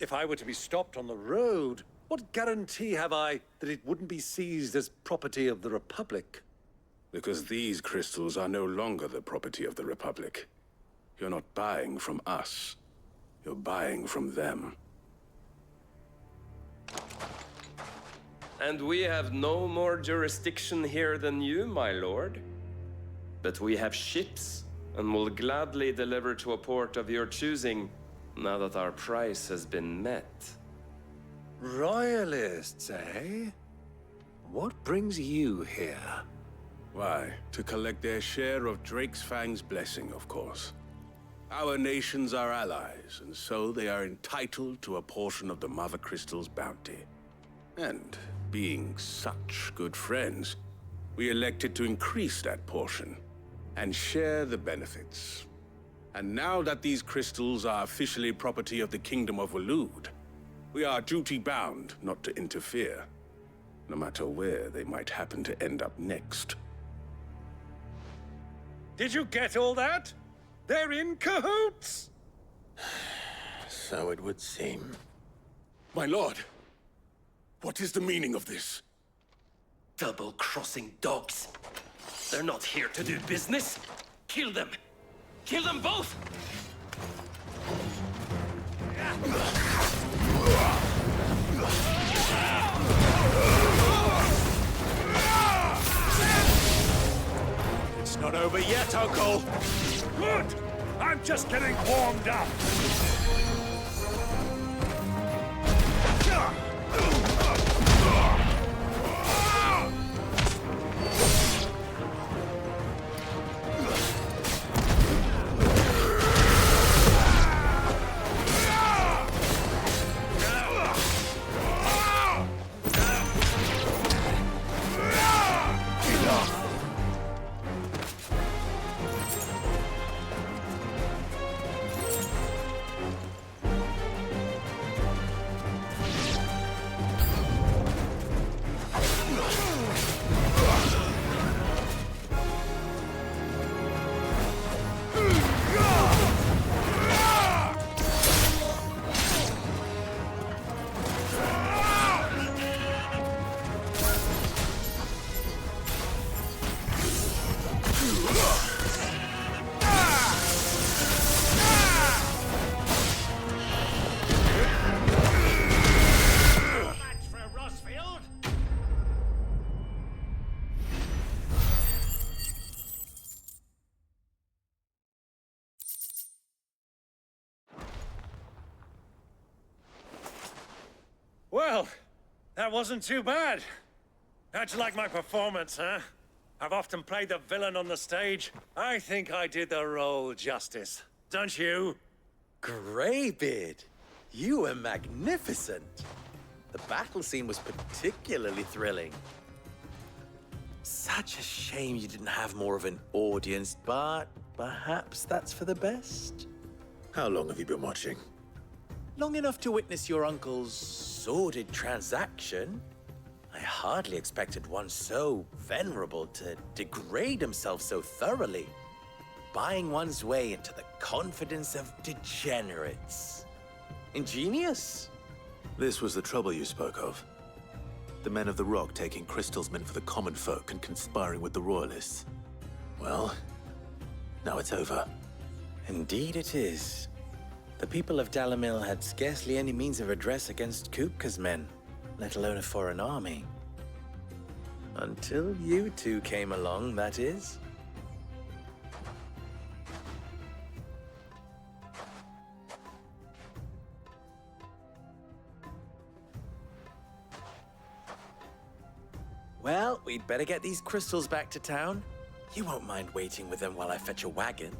If I were to be stopped on the road, what guarantee have I that it wouldn't be seized as property of the Republic? Because these crystals are no longer the property of the Republic. You're not buying from us. You're buying from them. And we have no more jurisdiction here than you, my lord. But we have ships, and will gladly deliver to a port of your choosing, now that our price has been met. Royalists, eh? What brings you here? Why, to collect their share of Drake's Fang's blessing, of course. Our nations are allies, and so they are entitled to a portion of the Mother Crystal's bounty. And being such good friends, we elected to increase that portion and share the benefits. And now that these crystals are officially property of the Kingdom of Waloed, we are duty-bound not to interfere, no matter where they might happen to end up next. Did you get all that? They're in cahoots! So it would seem. My lord, what is the meaning of this? Double-crossing dogs. They're not here to do business. Kill them. Kill them both! It's not over yet, Uncle! Good! I'm just getting warmed up! Well, that wasn't too bad. How'd you like my performance, huh? I've often played the villain on the stage. I think I did the role justice. Don't you? Greybeard, you were magnificent. The battle scene was particularly thrilling. Such a shame you didn't have more of an audience, but perhaps that's for the best. How long have you been watching? Long enough to witness your uncle's sordid transaction. I hardly expected one so venerable to degrade himself so thoroughly. Buying one's way into the confidence of degenerates. Ingenious. This was the trouble you spoke of. The men of the Rock taking crystals meant for the common folk and conspiring with the Royalists. Well, now it's over. Indeed it is. The people of Dalamil had scarcely any means of redress against Kupka's men, let alone a foreign army. Until you two came along, that is. Well, we'd better get these crystals back to town. You won't mind waiting with them while I fetch a wagon.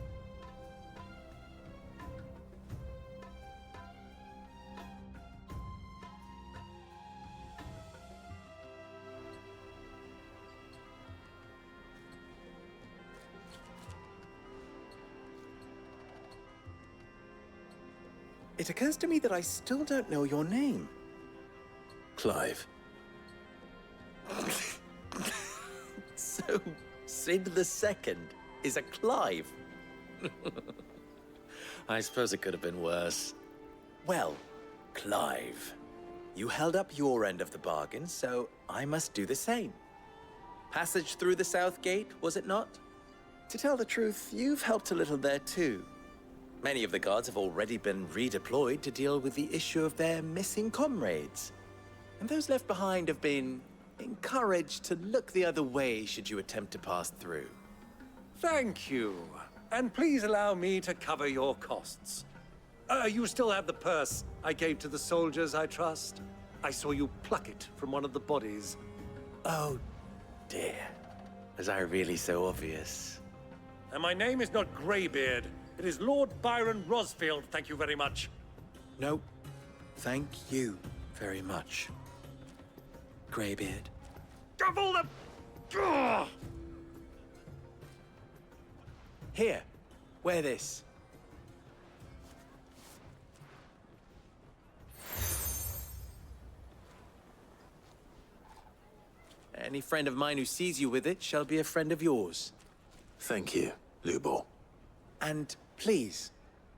It occurs to me that I still don't know your name. Clive. So, Sid the Second is a Clive. I suppose it could have been worse. Well, Clive, you held up your end of the bargain, so I must do the same. Passage through the South Gate, was it not? To tell the truth, you've helped a little there too. Many of the guards have already been redeployed to deal with the issue of their missing comrades. And those left behind have been encouraged to look the other way should you attempt to pass through. Thank you. And please allow me to cover your costs. You still have the purse I gave to the soldiers, I trust? I saw you pluck it from one of the bodies. Oh, dear. Was I really so obvious? And my name is not Greybeard. It is Lord Byron Rosfield, thank you very much. No, thank you very much, Greybeard. Of all the... Ugh! Here, wear this. Any friend of mine who sees you with it shall be a friend of yours. Thank you, Lubor. And please,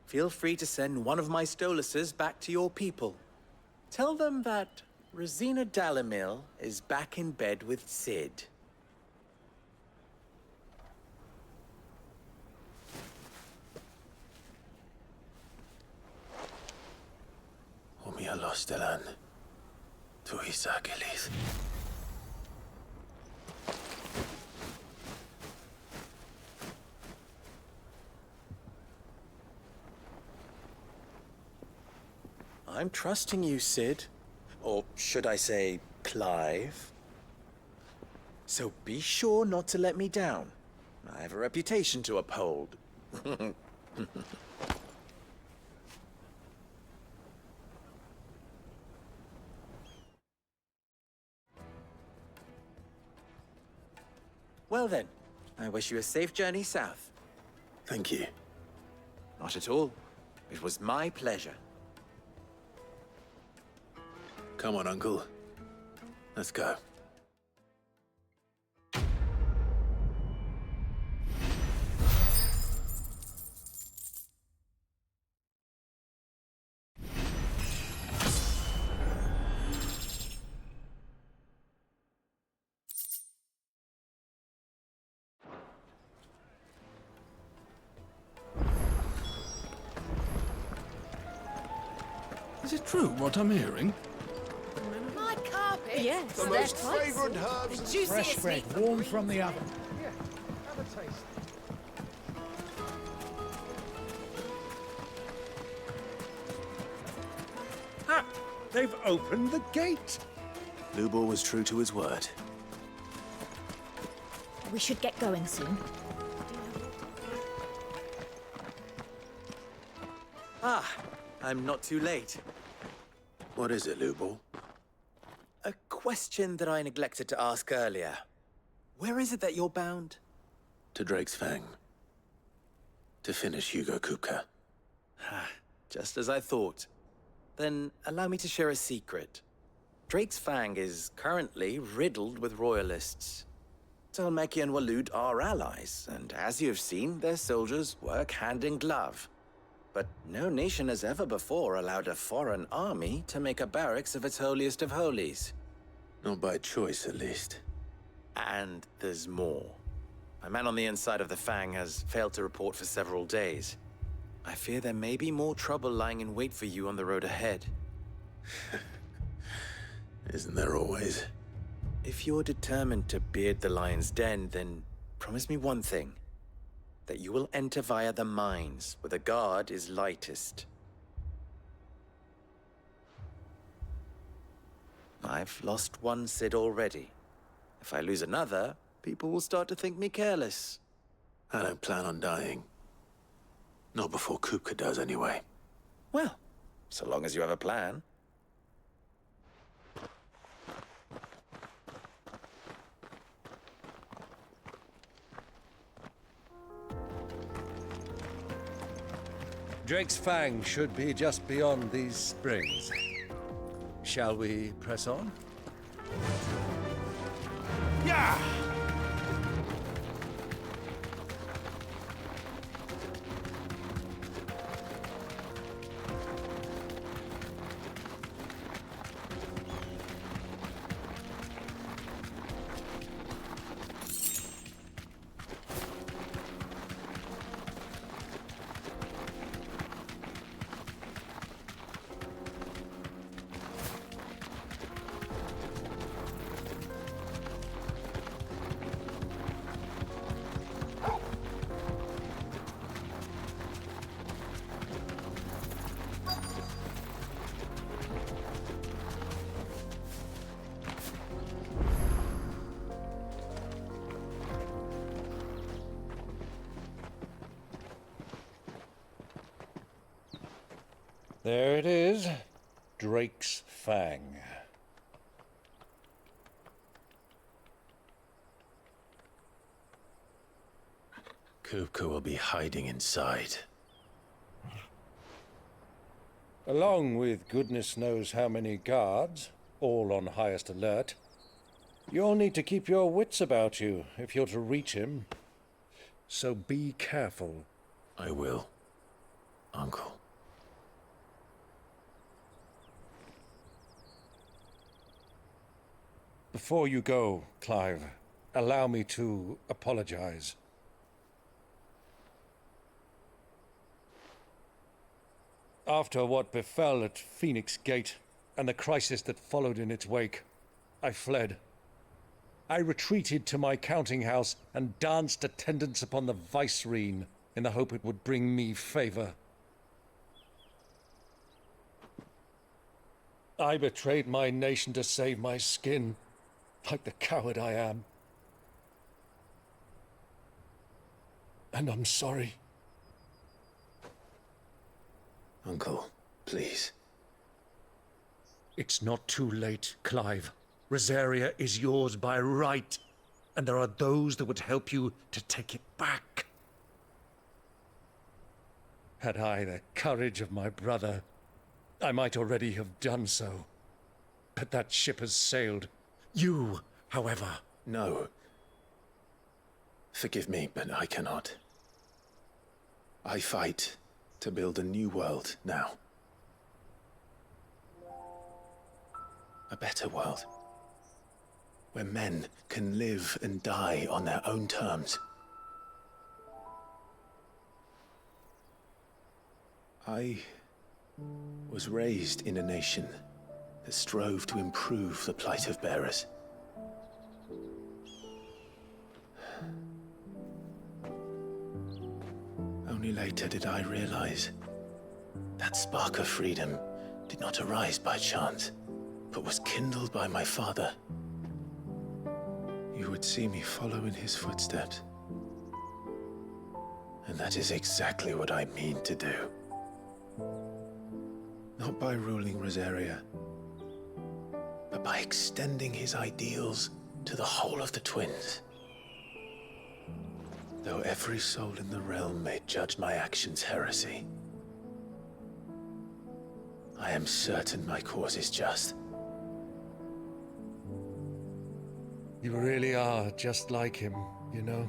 feel free to send one of my Stoluses back to your people. Tell them that Rosina Dalamil is back in bed with Sid. Omia Lostelan. Tu Isagelis. I'm trusting you, Sid. Or should I say, Clive? So be sure not to let me down. I have a reputation to uphold. Well then, I wish you a safe journey south. Thank you. Not at all. It was my pleasure. Come on, Uncle. Let's go. Is it true what I'm hearing? My carpet? Yes, The they're most quite fragrant herbs. The juiciest Fresh bread, meat from warm green from the fields. oven. Here, have a taste. They've opened the gate! Lubor was true to his word. We should get going soon. Ah, I'm not too late. What is it, Lubor? A question that I neglected to ask earlier. Where is it that you're bound? To Drake's Fang. To finish Hugo Kupka. Just as I thought. Then allow me to share a secret. Drake's Fang is currently riddled with royalists. Talmeki and Walud are allies, and as you've seen, their soldiers work hand in glove. But no nation has ever before allowed a foreign army to make a barracks of its holiest of holies. Not by choice, at least. And there's more. A man on the inside of the Fang has failed to report for several days. I fear there may be more trouble lying in wait for you on the road ahead. Isn't there always? If you're determined to beard the lion's den, then promise me one thing. That you will enter via the mines, where the guard is lightest. I've lost one Cid already. If I lose another, people will start to think me careless. I don't plan on dying. Not before Kupka does, anyway. Well, so long as you have a plan. Drake's Fang should be just beyond these springs. Shall we press on? Yeah! There it is, Drake's Fang. Kupka will be hiding inside. Along with goodness knows how many guards, all on highest alert. You'll need to keep your wits about you if you're to reach him. So be careful. I will, Uncle. Before you go, Clive, allow me to apologize. After what befell at Phoenix Gate and the crisis that followed in its wake, I fled. I retreated to my counting house and danced attendance upon the vicereine in the hope it would bring me favor. I betrayed my nation to save my skin, like the coward I am. And I'm sorry. Uncle, please. It's not too late, Clive. Rosaria is yours by right, and there are those that would help you to take it back. Had I the courage of my brother, I might already have done so. But that ship has sailed. You, however... No. Forgive me, but I cannot. I fight to build a new world now. A better world. Where men can live and die on their own terms. I was raised in a nation that strove to improve the plight of bearers. Only later did I realize that spark of freedom did not arise by chance, but was kindled by my father, you would see me follow in his footsteps. And that is exactly what I mean to do. Not by ruling Rosaria, but by extending his ideals to the whole of the twins. Though every soul in the realm may judge my actions heresy, I am certain my cause is just. You really are just like him, you know?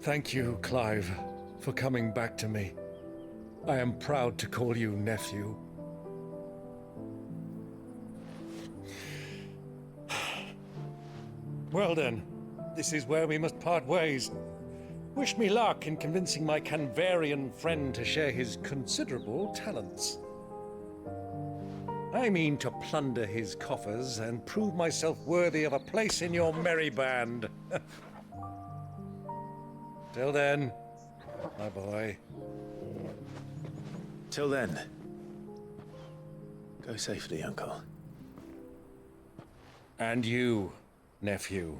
Thank you, Clive, for coming back to me. I am proud to call you nephew. Well then, this is where we must part ways. Wish me luck in convincing my Canvarian friend to share his considerable talents. I mean to plunder his coffers and prove myself worthy of a place in your merry band. Till then, my boy. Till then, go safely, Uncle. And you, nephew.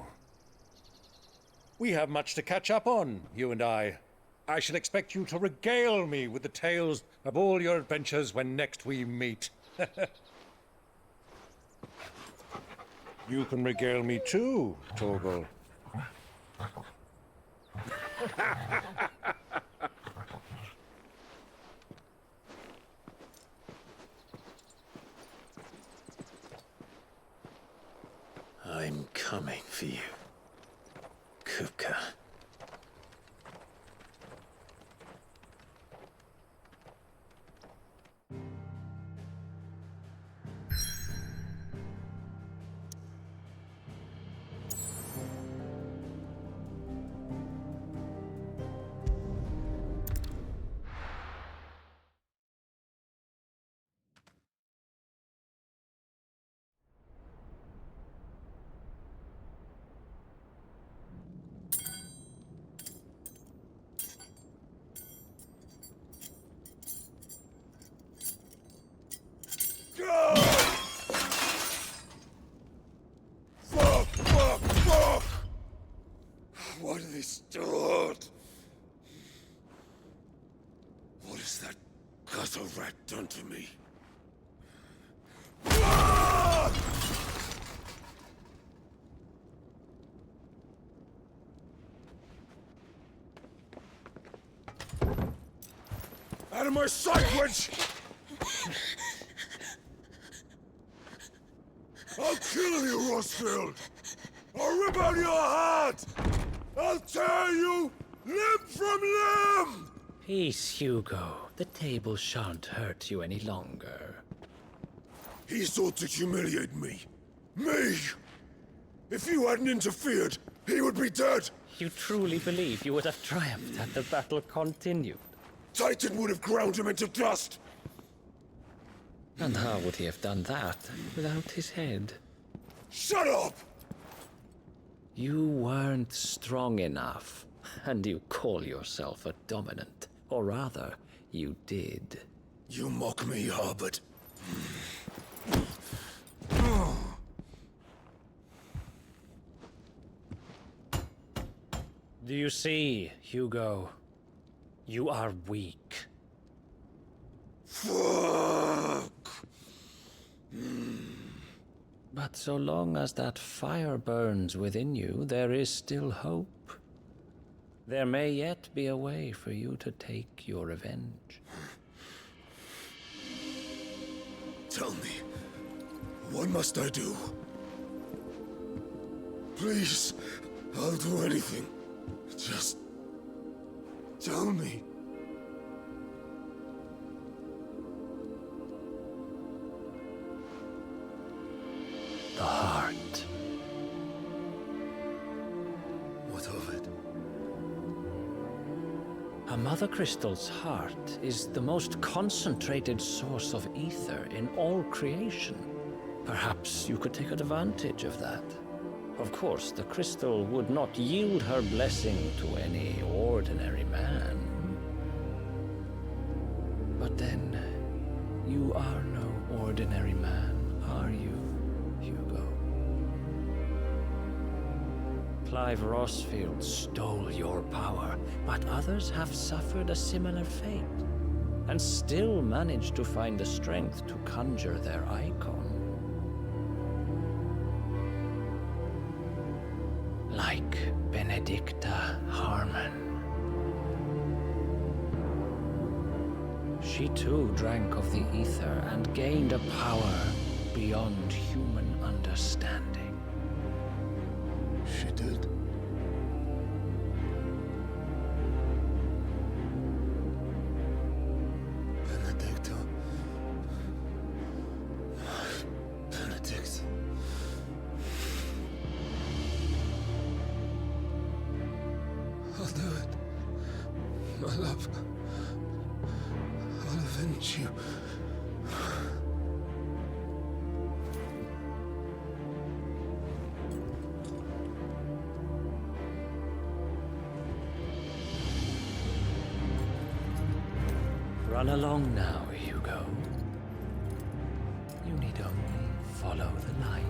We have much to catch up on, you and I. I shall expect you to regale me with the tales of all your adventures when next we meet. You can regale me too, Torgal. I'm coming for you, Kupka. Fuck! What have they stored? What has that gutter rat done to me? Out of my sight, witch! I'll kill you, Rosfield! I'll rip out your heart! I'll tear you limb from limb! Peace, Hugo. The table shan't hurt you any longer. He sought to humiliate me. Me! If you hadn't interfered, he would be dead! You truly believe you would have triumphed had the battle continued? Titan would have ground him into dust! And how would he have done that without his head? Shut up! You weren't strong enough, and you call yourself a dominant. Or rather, you did. You mock me, Harbert. Do you see, Hugo? You are weak. Fuck! But so long as that fire burns within you, there is still hope. There may yet be a way for you to take your revenge. Tell me, what must I do? Please, I'll do anything. Just tell me. The heart. What of it? A Mother Crystal's heart is the most concentrated source of ether in all creation. Perhaps you could take advantage of that. Of course, the crystal would not yield her blessing to any ordinary man. But then, you are no ordinary man, are you, Hugo? Clive Rossfield stole your power, but others have suffered a similar fate, and still managed to find the strength to conjure their icon. Like Benedicta Harmon. She too drank of the ether and gained a power beyond human understanding. She did. Benedicta. Benedict. I'll do it. My love. I'll avenge you. Run along now, Hugo. You need only follow the light.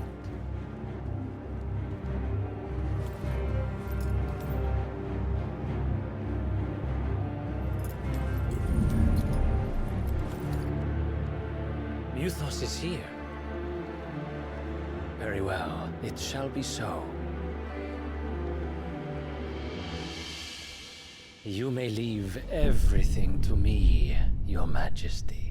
Muthos is here. Very well, it shall be so. You may leave everything to me, Your Majesty.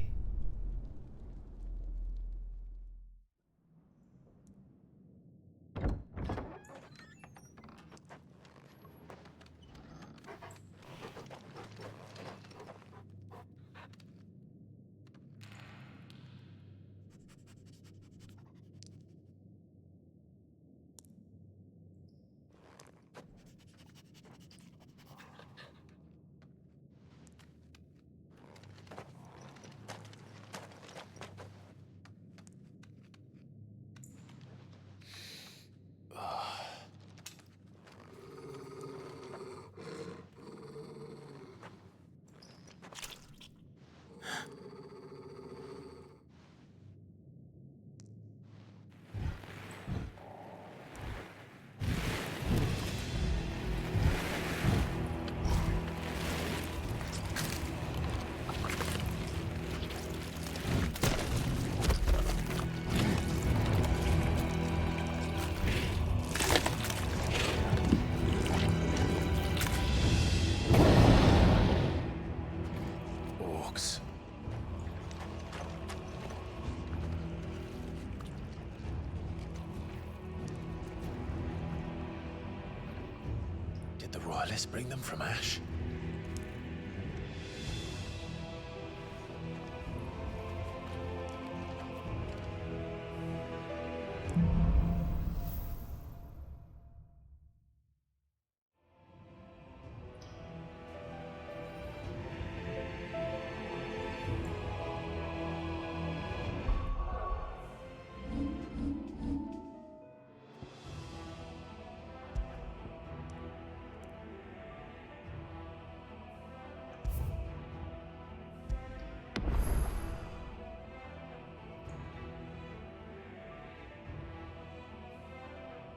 Did the Royalists bring them from Ash?